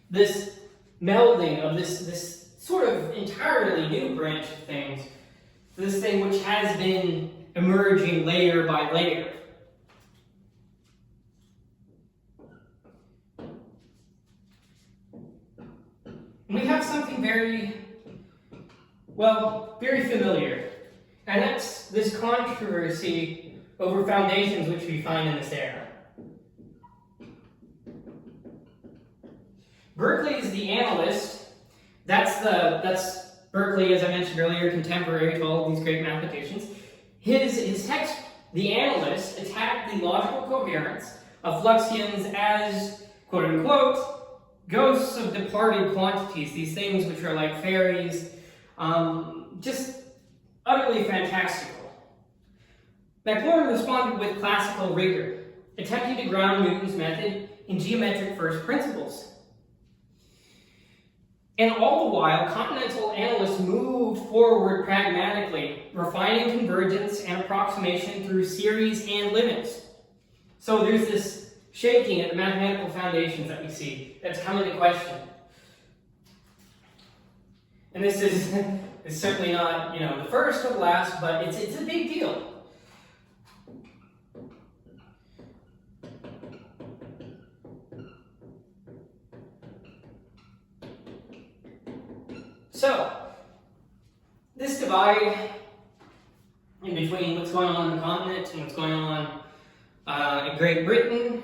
This melding of this sort of entirely new branch of things, this thing which has been emerging layer by layer. We have something very familiar, and that's this controversy over foundations which we find in this era. Berkeley is the analyst. That's Berkeley, as I mentioned earlier, contemporary to all of these great mathematicians. His text, The Analyst, attacked the logical coherence of fluxions as, quote unquote, ghosts of departed quantities, these things which are like fairies, just utterly fantastical. Maclaurin responded with classical rigor, attempting to ground Newton's method in geometric first principles. And all the while, continental analysts moved forward pragmatically, refining convergence and approximation through series and limits. So there's this shaking at the mathematical foundations that we see that's come into question. And this is certainly not, the first or the last, but it's a big deal. So, this divide in between what's going on in the continent and what's going on in Great Britain,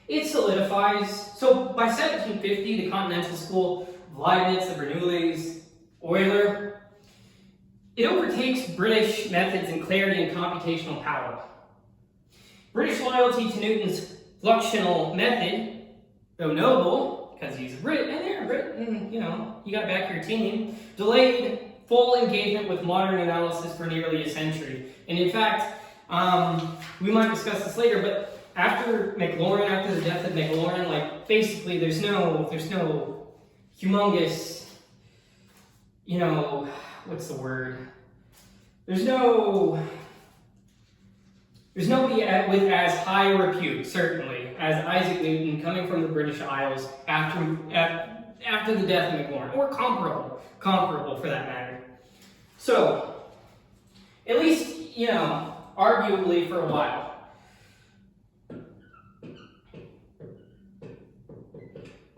it solidifies. So, by 1750, the continental school of Leibniz, the Bernoullis, Euler, it overtakes British methods in clarity and computational power. British loyalty to Newton's fluxional method though noble, because he's a Brit, and they're a Brit, and you know, you got back your team, delayed full engagement with modern analysis for nearly a century. And in fact, we might discuss this later, but after Maclaurin, after the death of Maclaurin, like basically there's no humongous, you know, what's the word? There's nobody with as high repute, certainly, as Isaac Newton coming from the British Isles after the death of Maclaurin, or comparable for that matter. So, at least, you know, arguably for a while.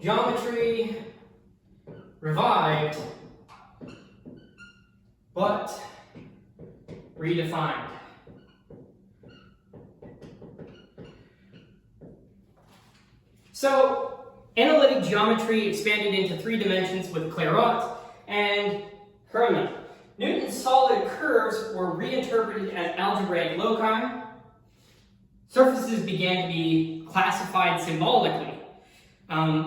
Geometry revived, but redefined. So, analytic geometry expanded into 3 dimensions with Clairaut and Hermann. Newton's solid curves were reinterpreted as algebraic loci. Surfaces began to be classified symbolically.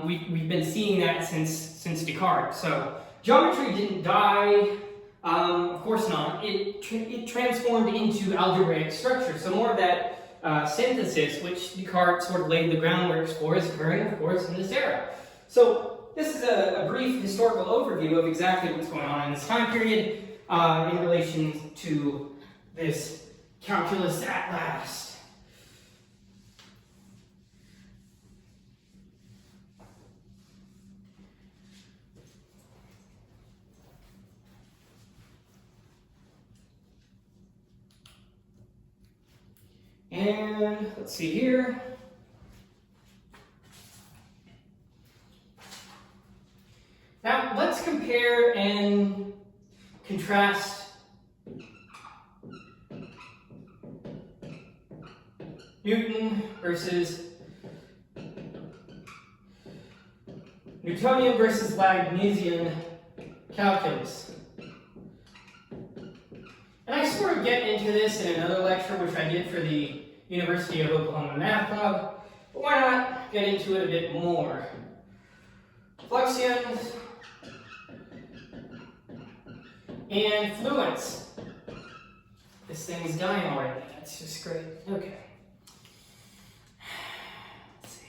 We've been seeing that since Descartes. So geometry didn't die, of course not. It transformed into algebraic structure. So more of that synthesis, which Descartes sort of laid the groundwork for, is occurring, of course, in this era. So this is a brief historical overview of exactly what's going on in this time period in relation to this calculus at last. And let's see here. Now let's compare and contrast Newton versus Newtonian versus Leibnizian calculus. And I sort of get into this in another lecture, which I did for the University of Oklahoma Math Club, but why not get into it a bit more? Fluxions and fluents. This thing is dying already. That's just great. Okay. Let's see.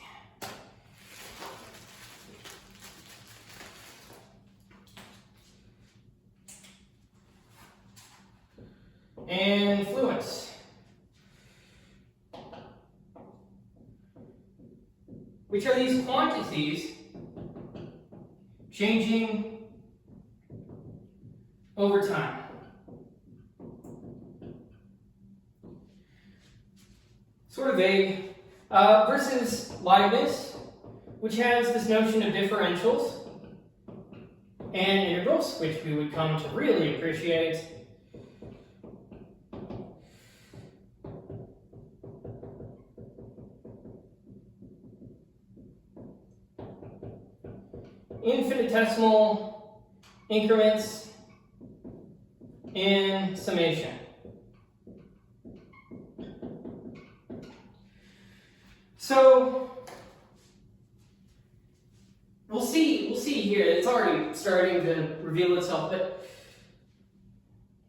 And fluents. Which are these quantities changing over time. Sort of vague. Versus Leibniz, which has this notion of differentials and integrals, which we would come to really appreciate. Infinitesimal increments and summation. So we'll see here. It's already starting to reveal itself, but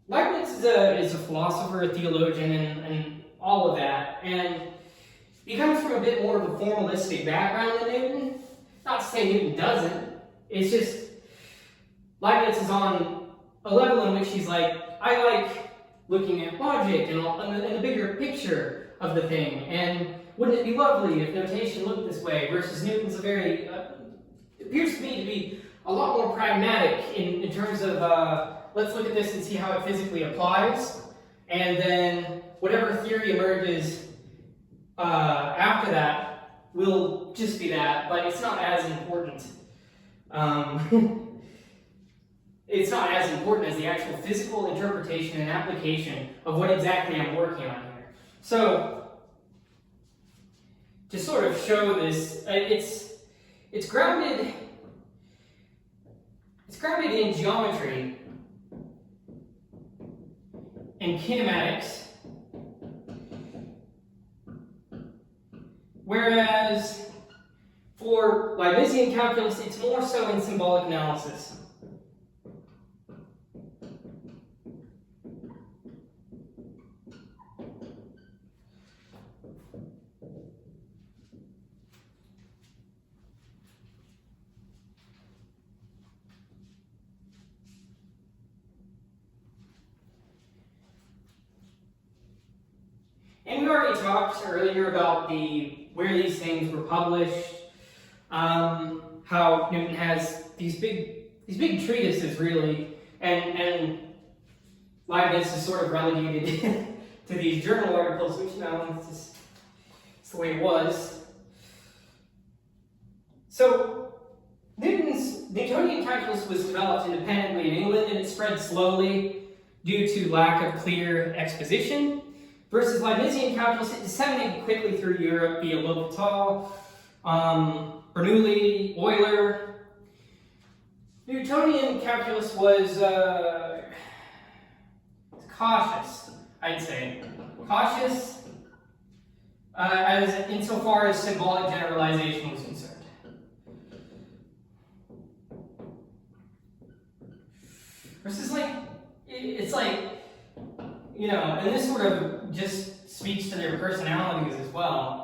Leibniz is a philosopher, a theologian, and all of that, and he comes from a bit more of a formalistic background than Newton. Not to say Newton doesn't. It's just Leibniz is on a level in which he's like, I like looking at logic and the bigger picture of the thing. And wouldn't it be lovely if notation looked this way? Versus Newton's a very, appears to me to be a lot more pragmatic in terms of, let's look at this and see how it physically applies. And then whatever theory emerges after that will just be that, but it's not as important. It's not as important as the actual physical interpretation and application of what exactly I'm working on here. So, to sort of show this, it's grounded in geometry and kinematics, whereas For Leibnizian calculus, it's more so in symbolic analysis. And we already talked earlier about where these things were published, how Newton has these big treatises really, and Leibniz is sort of relegated to these journal articles, which it's the way it was. So Newtonian calculus was developed independently in England, and it spread slowly due to lack of clear exposition. Versus Leibnizian calculus, it disseminated quickly through Europe via L'Hopital, Bernoulli, Euler. Newtonian calculus was cautious, I'd say. Cautious as insofar as symbolic generalization was concerned. Versus it's and this sort of just speaks to their personalities as well.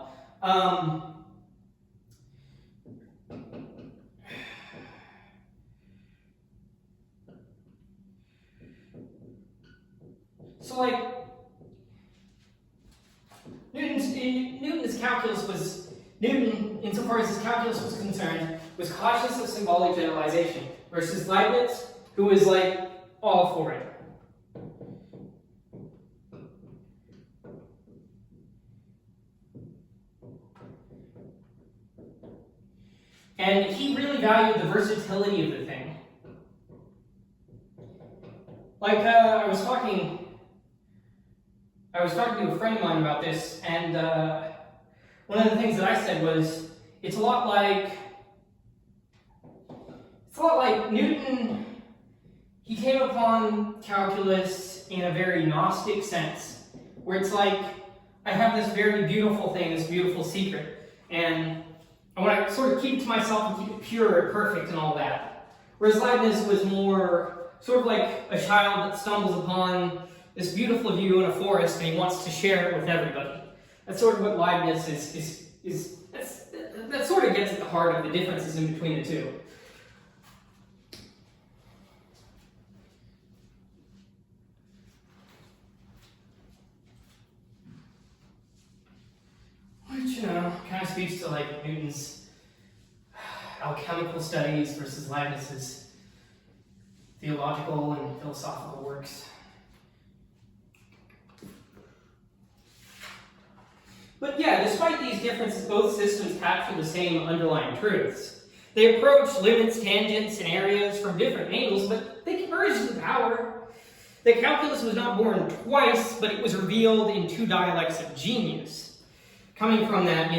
Newton, insofar as his calculus was concerned, was cautious of symbolic generalization, versus Leibniz, who was all for it. And he really valued the versatility of the thing. I was talking to a friend of mine about this, and one of the things that I said was, it's a lot like Newton. He came upon calculus in a very Gnostic sense, where it's I have this very beautiful thing, this beautiful secret, and I want to sort of keep it to myself and keep it pure and perfect and all that. Whereas Leibniz was more sort of like a child that stumbles upon this beautiful view in a forest and he wants to share it with everybody. That's sort of what Leibniz that sort of gets at the heart of the differences in between the two. Which, kind of speaks to Newton's alchemical studies versus Leibniz's theological and philosophical works. But yeah, despite these differences, both systems capture the same underlying truths. They approach limits, tangents, and areas from different angles, but they converge to the power. The calculus was not born twice, but it was revealed in two dialects of genius. Coming from that,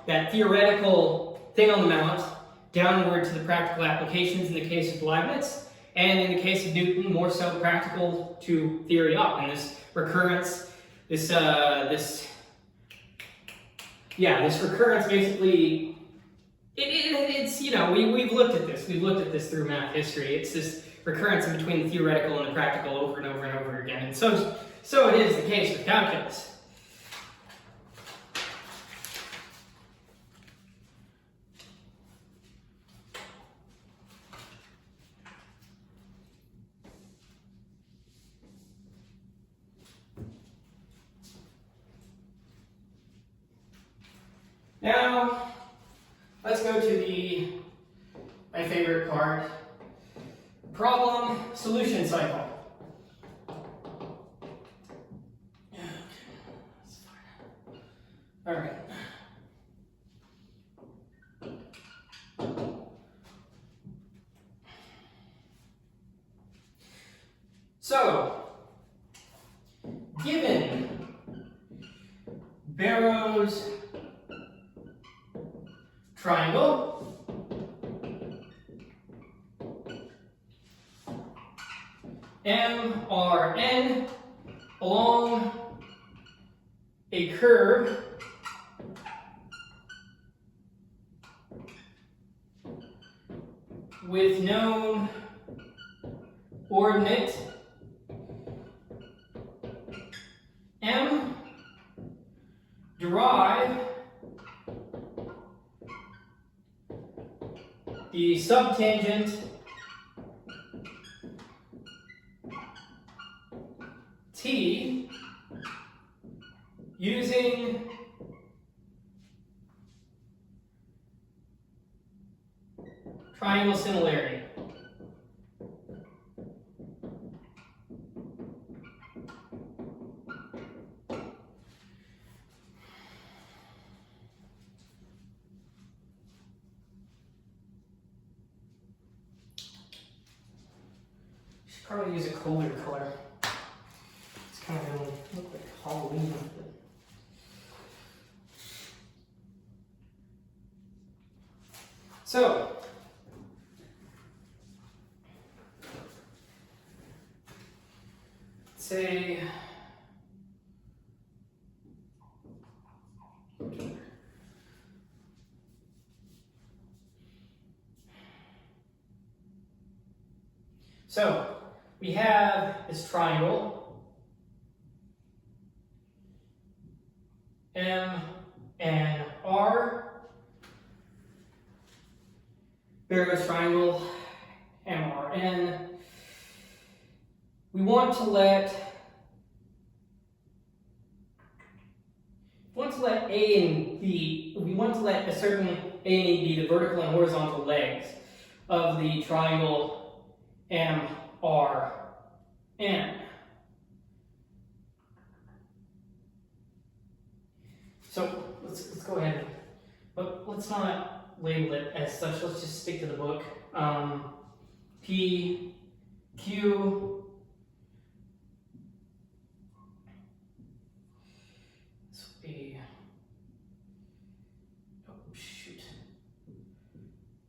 that theoretical thing on the mount, downward to the practical applications in the case of Leibniz, and in the case of Newton, more so practical to theory up. And this recurrence, this recurrence basically, it's we've looked at this. We've looked at this through math history. It's this recurrence in between the theoretical and the practical over and over and over again. And so it is the case with calculus. Now, let's go to my favorite part, problem solution cycle. All right. So, given Barrow's triangle, MRN along a curve with known ordinate M, derive the subtangent T using triangle similarity. Should probably use a colder color. It's kind of going to look like Halloween. So, say so we have this triangle M and R, Barrow's triangle MRN. We want to let A and B, we want to let a certain A and E be the vertical and horizontal legs of the triangle MRN. So let's go ahead, but let's not label it as such. Let's just stick to the book. P, Q, this will be, oh shoot,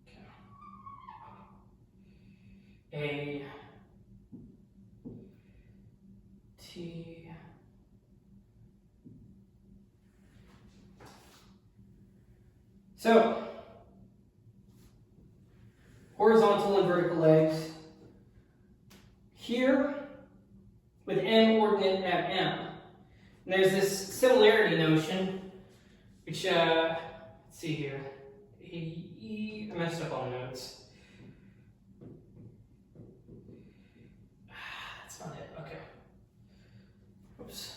okay. A, T, so horizontal and vertical legs here with M ordinate at M. And there's this similarity notion, which, let's see here, I messed up on the notes. That's not it, okay. Oops.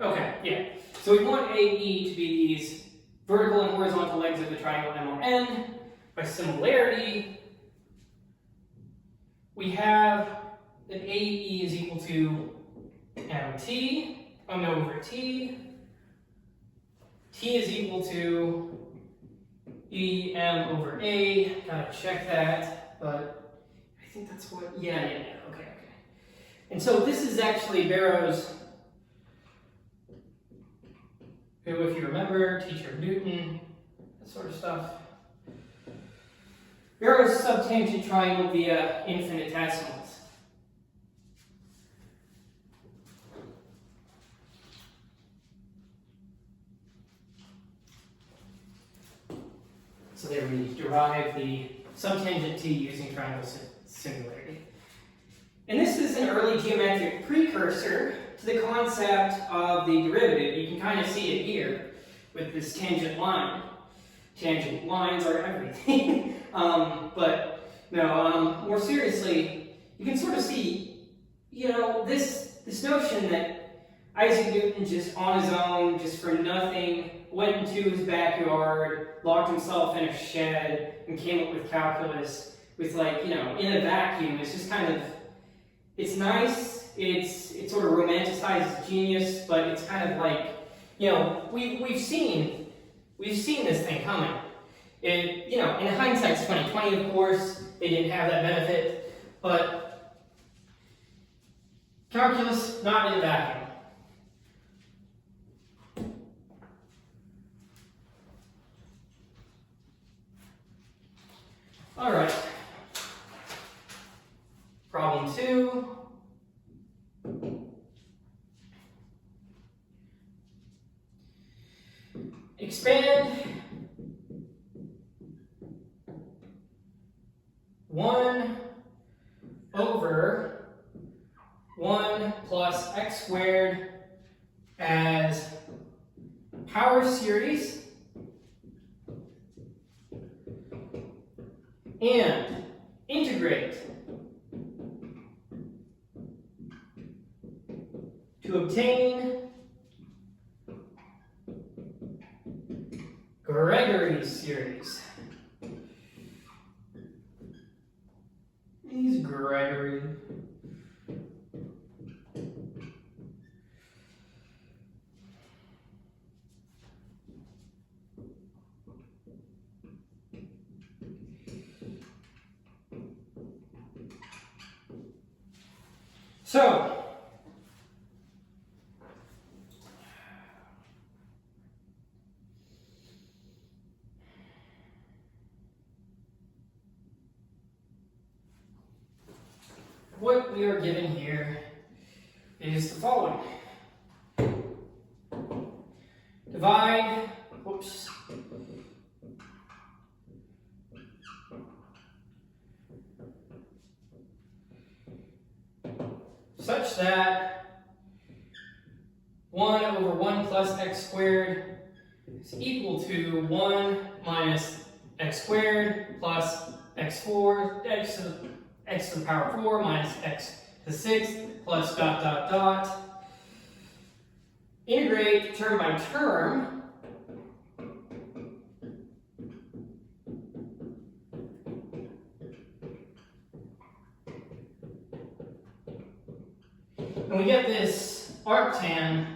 Okay, yeah. So we want AE to be these vertical and horizontal legs of the triangle MRN. By similarity, we have that AE is equal to MT, over T. T is equal to EM over A. Gotta check that, but I think that's what, yeah, okay. And so this is actually Barrow's, who, if you remember, teacher of Newton, that sort of stuff. Barrow's subtangent triangle via infinitesimals. So there we derive the subtangent T using triangle similarity. And this is an early geometric precursor to the concept of the derivative. You can kind of see it here with this tangent line. Tangent lines are everything. But no, more seriously, you can sort of see, this notion that Isaac Newton just on his own, just for nothing, went into his backyard, locked himself in a shed, and came up with calculus with in a vacuum. It's just kind of, it's nice. It sort of romanticizes genius, but it's kind of like, we've seen we've seen this thing coming. It, you know, in hindsight's 2020, of course, they didn't have that benefit, but calculus, not in a vacuum. All right. Problem 2. Expand 1 over 1 plus x squared as power series and integrate to obtain Gregory's series. He's Gregory. So, what we are given here is the following. Divide, whoops. Such that 1 over 1 plus x squared is equal to 1 minus x squared plus x4, x to the power 4 minus x to the 6th plus dot dot dot. Integrate term by term. And we get this arctan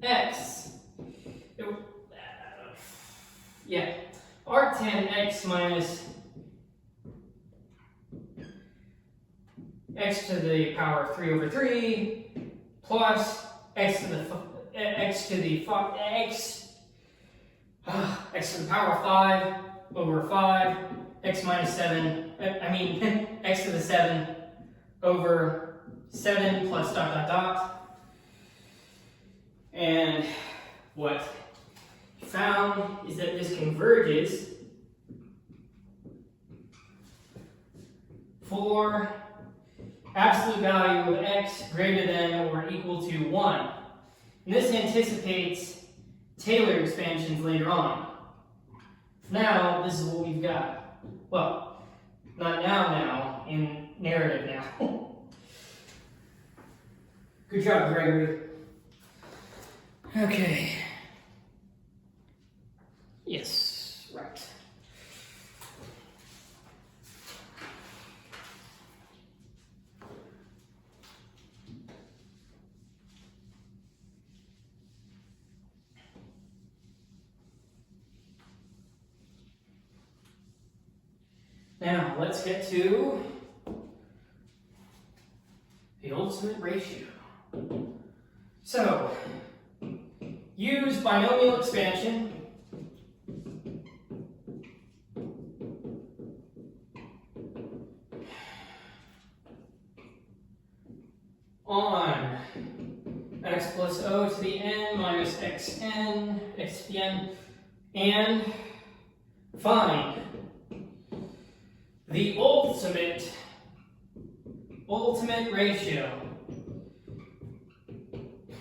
x. Arctan x minus x to the power 3 over 3 plus x to the power 5 over 5 x minus 7. X to the 7 over 7 plus dot dot dot. And what you found is that this converges for absolute value of x greater than or equal to 1. And this anticipates Taylor expansions later on. Now, this is what we've got. Well, not now, in narrative now. Good job, Gregory. Okay. Yes, right. Now, let's get to the ultimate ratio. So, use binomial expansion on x plus o to the n minus xn, x to the n, and find the ultimate ratio.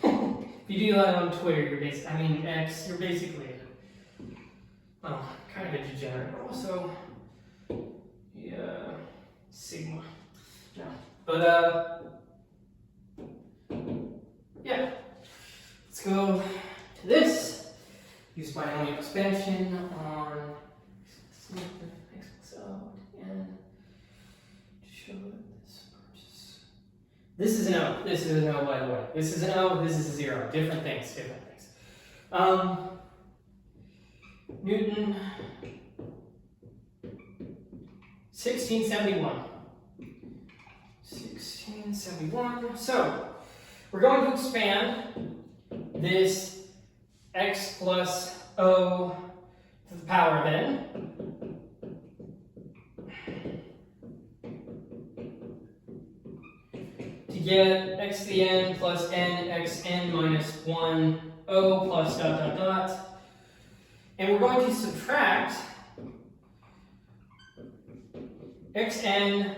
If you do that on Twitter, you're basically, well, kind of a degenerate, but also, yeah, sigma. No, but yeah, let's go to this. Use binomial expansion on x plus o and to show that this purchase. This is an O. This is an O, by the way. This is an O. This is a 0. Different things. Newton 1671. 1671. So we're going to expand this x plus o to the power of n. To get x to the n plus n xn minus 1 o plus dot dot dot. And we're going to subtract xn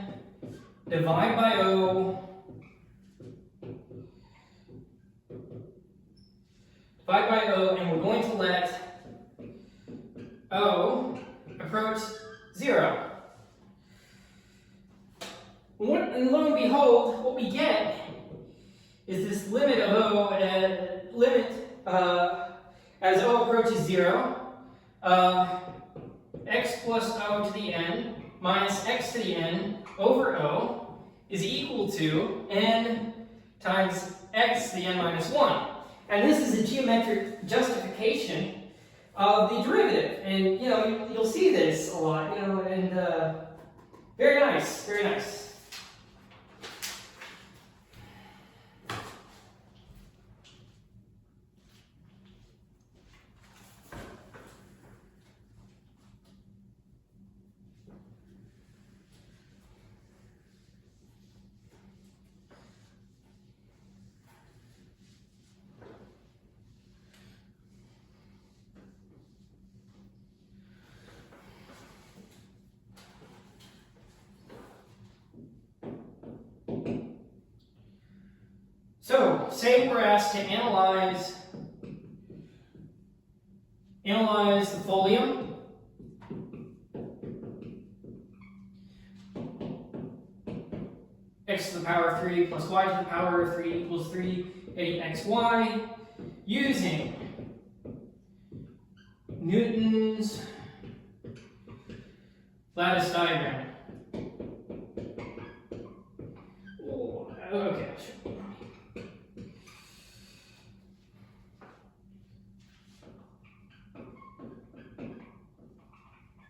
divide by o and we're going to let o approach 0. And lo and behold, what we get is this limit of o as o approaches 0 x plus o to the n minus x to the n over o is equal to n times x to the n minus 1. And this is a geometric justification of the derivative. And you'll see this a lot, and very nice, very nice. So, say we're asked to analyze the folium. X to the power of 3 plus y to the power of 3 equals 3, 8xy, using Newton's lattice diagram. Oh, okay, sure.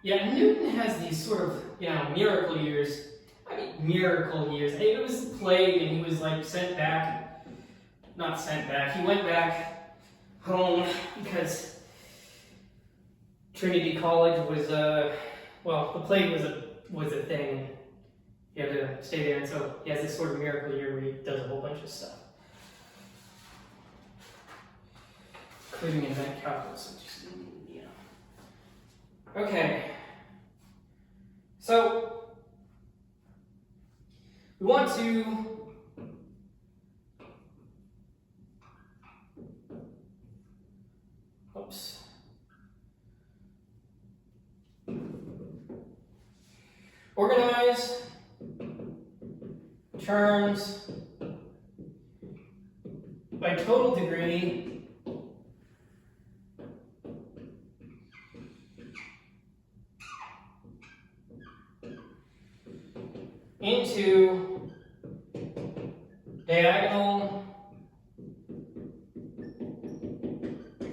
Yeah, Newton has these sort of, miracle years. I mean, miracle years. It was plague, and he was sent back. Not sent back. He went back home because Trinity College was the plague was a thing. He had to stay there, and so he has this sort of miracle year where he does a whole bunch of stuff, including invent calculus. Okay, so we want to organize terms by total degree into diagonal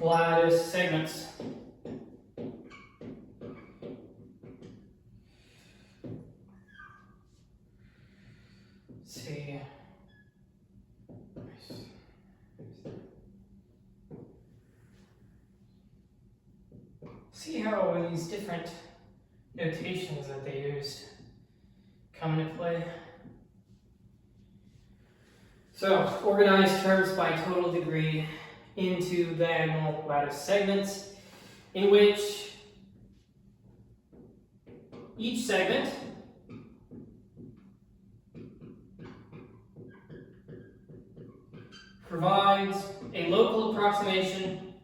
lattice segments. Let's see. See how all these different notations that they used come into play. So, organize terms by total degree into diagonal lattice segments, in which each segment provides a local approximation,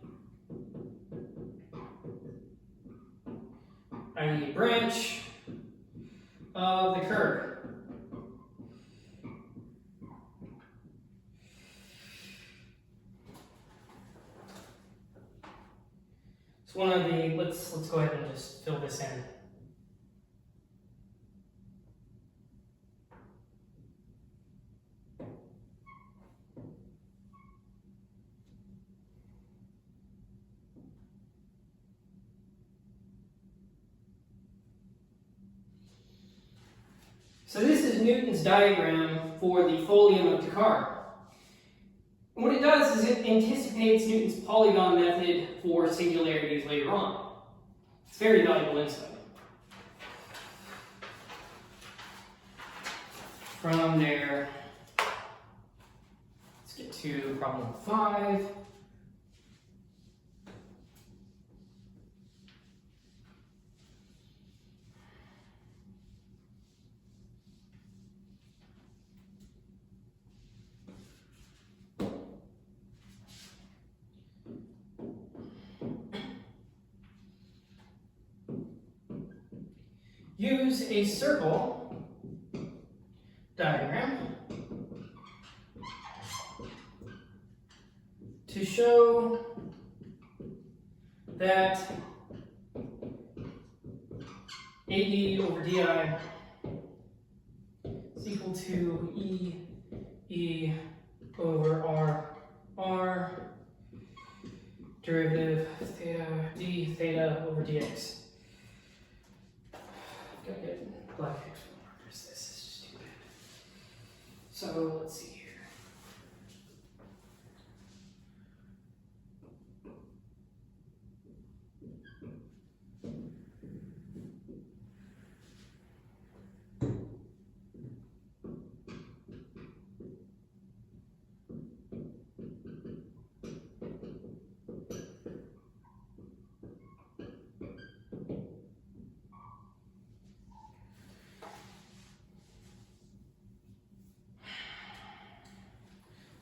i.e. branch, of the curve. So one of the, let's go ahead and just fill this in. So this is Newton's diagram for the folium of Descartes. And what it does is it anticipates Newton's polygon method for singularities later on. It's very valuable insight. From there, let's get to problem 5. Use a circle diagram to show that AD over DI is equal to E over R derivative theta d theta over dx. Gotta get black extra markers. This is stupid. So let's see here.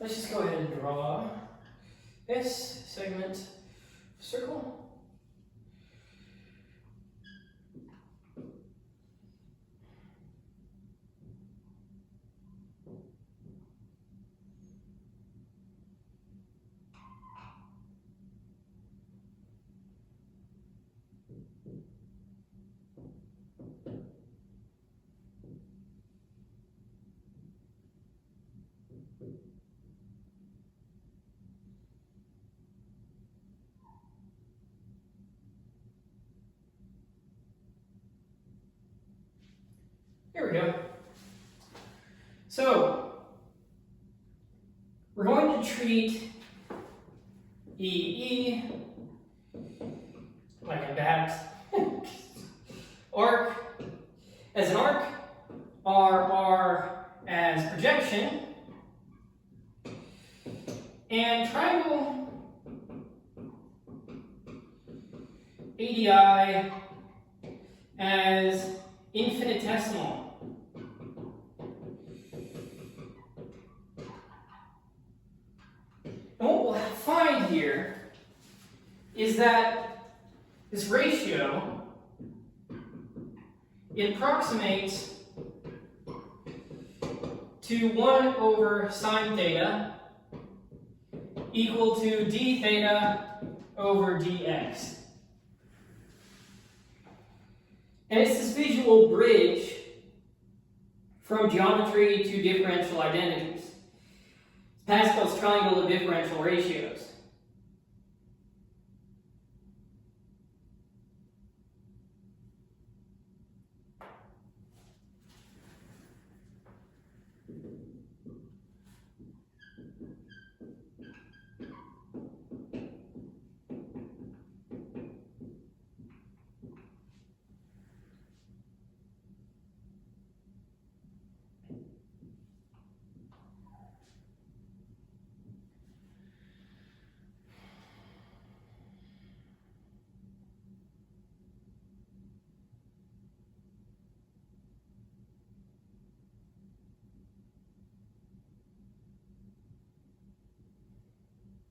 Let's just go ahead and draw this segment circle. Here we go. So, we're going to treat EE like a bat arc as an arc, RR as projection, and triangle ADI as infinitesimal. And what we'll find here is that this ratio, it approximates to 1 over sine theta equal to d theta over dx. And it's this visual bridge from geometry to differential identities. Pascal's triangle of differential ratios.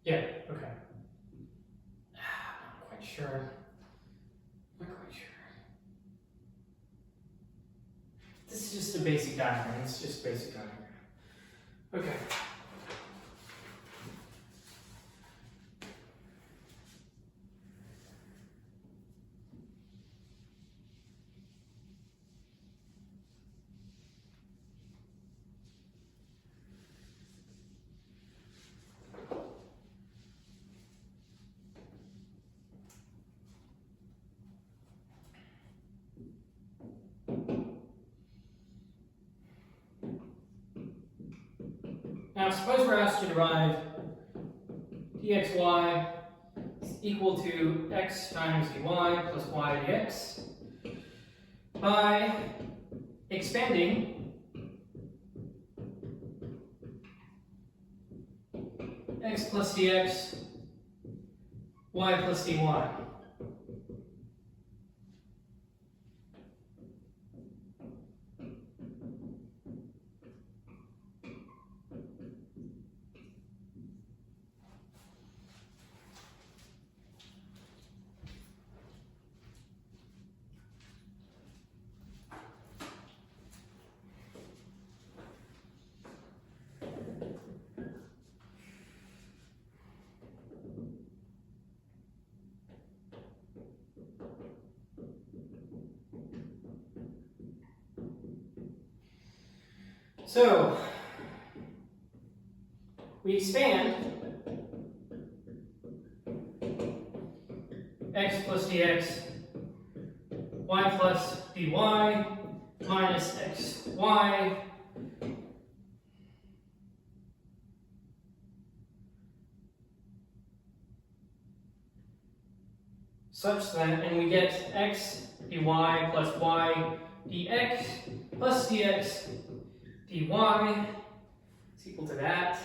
Yeah, okay. I'm not quite sure. This is just a basic diagram. It's just a basic diagram. Okay. Now suppose we're asked to derive dxy is equal to x times dy plus y dx by expanding x plus dx, y plus dy. So we expand x plus dx, y plus dy minus xy such that, and we get x dy plus y dx plus dx dy is equal to that.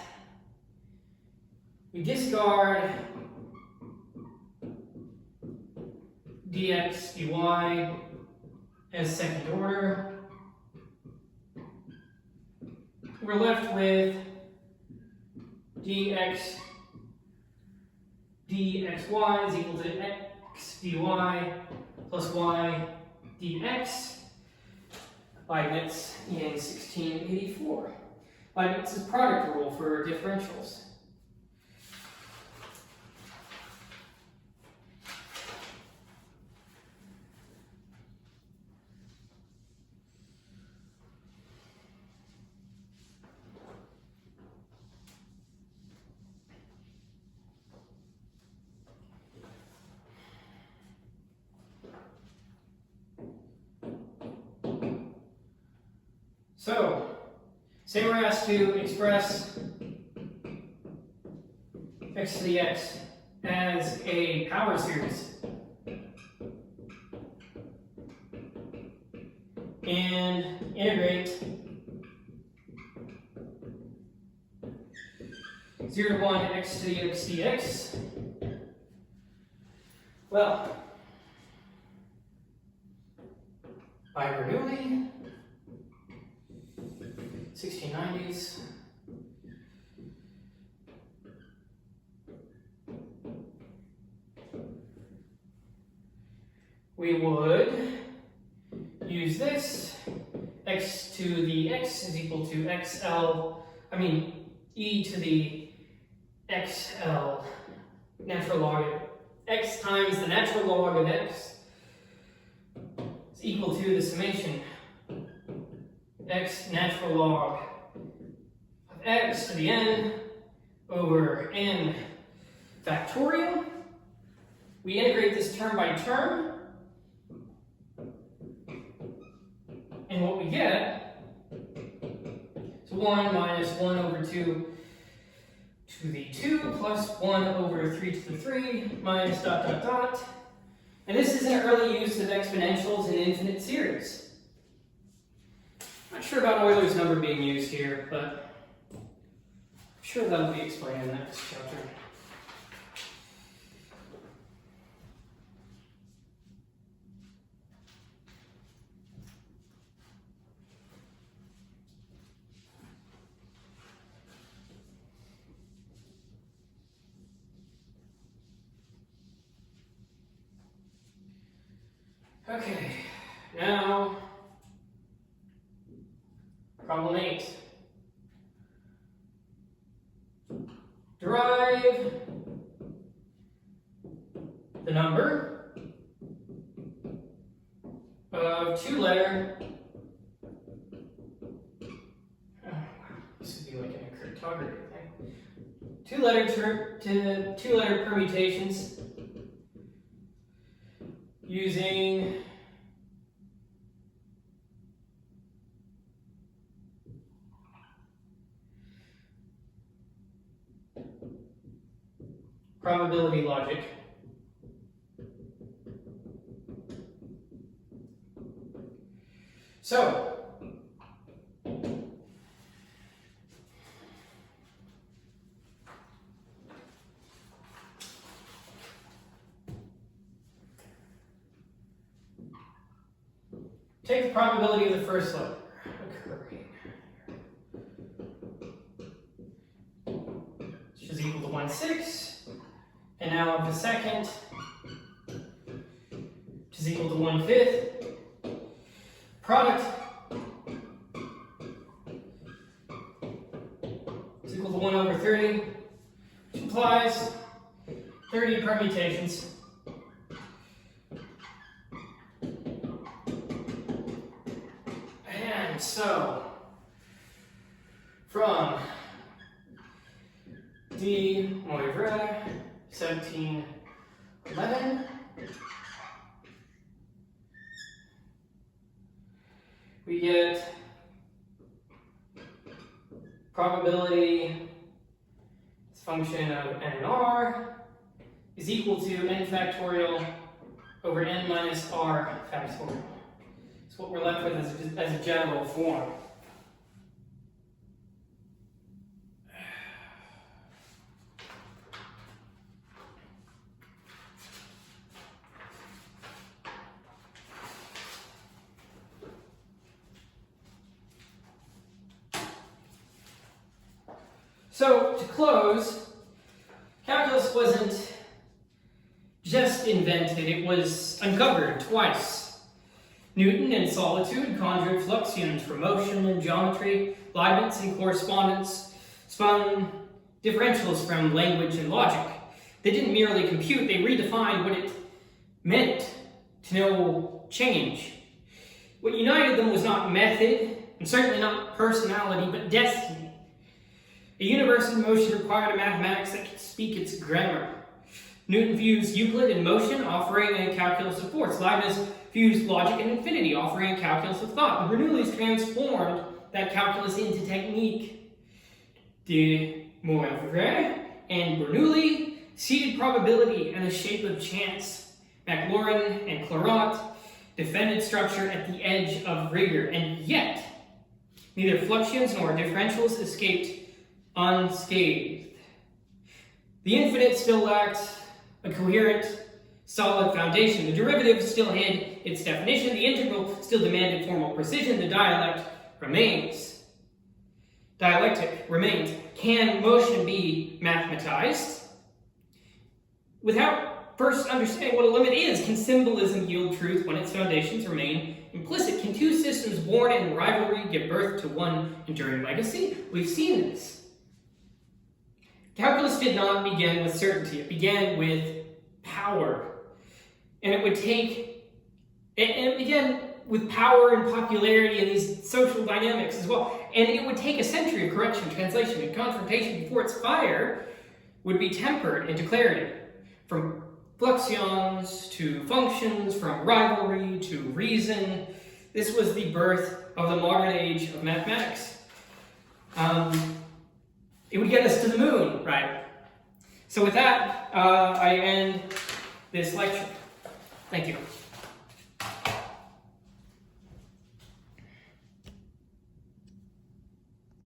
We discard dx dy as second order. We're left with dx dxy is equal to x dy plus y dx. Leibniz in 1684. Leibniz's product rule for differentials. So, say we're asked to express x to the x as a power series. And integrate 0 to 1 x to the x dx. Well, by Bernoulli, 1690s. We would use this. X to the x is equal to e to the xl natural log of x times the natural log of x is equal to the summation x natural log of x to the n over n factorial. We integrate this term by term, and what we get is 1 minus 1 over 2 to the 2 plus 1 over 3 to the 3 minus ... And this is an early use of exponentials in infinite series. Not sure about Euler's number being used here, but I'm sure that'll be explained in the next chapter. Okay, now problem 8. Derive the number of two-letter, this would be like a cryptography thing, two-letter permutations using probability logic. So, take the probability of the first letter occurring, which is equal to 1/6, and now of the second, which is equal to 1/5. Product is equal to 1/30, which implies 30 permutations. And so, from D Moivre 1711, we get probability as function of n and r is equal to n factorial over n minus r factorial. So what we're left with as a general form. So, to close, calculus wasn't just invented, it was uncovered twice. Newton in solitude conjured fluxions for motion and geometry. Leibniz in correspondence spun differentials from language and logic. They didn't merely compute, they redefined what it meant to know change. What united them was not method, and certainly not personality, but destiny. A universe in motion required a mathematics that could speak its grammar. Newton views Euclid in motion, offering a calculus of force. Leibniz views logic in infinity, offering a calculus of thought. The Bernoullis transformed that calculus into technique. De Moivre and Bernoulli seeded probability in the shape of chance. Maclaurin and Clairaut defended structure at the edge of rigor, and yet neither fluxions nor differentials escaped unscathed. The infinite still lacked a coherent, solid foundation. The derivative still had its definition. The integral still demanded formal precision. The dialectic remains. Can motion be mathematized? Without first understanding what a limit is, can symbolism yield truth when its foundations remain implicit? Can two systems born in rivalry give birth to one enduring legacy? We've seen this. Calculus did not begin with certainty, it began with power. And it began with power and popularity and these social dynamics as well. And it would take a century of correction, translation, and confrontation before its fire would be tempered into clarity. From fluxions to functions, from rivalry to reason, this was the birth of the modern age of mathematics. It would get us to the moon, right? So with that, I end this lecture. Thank you.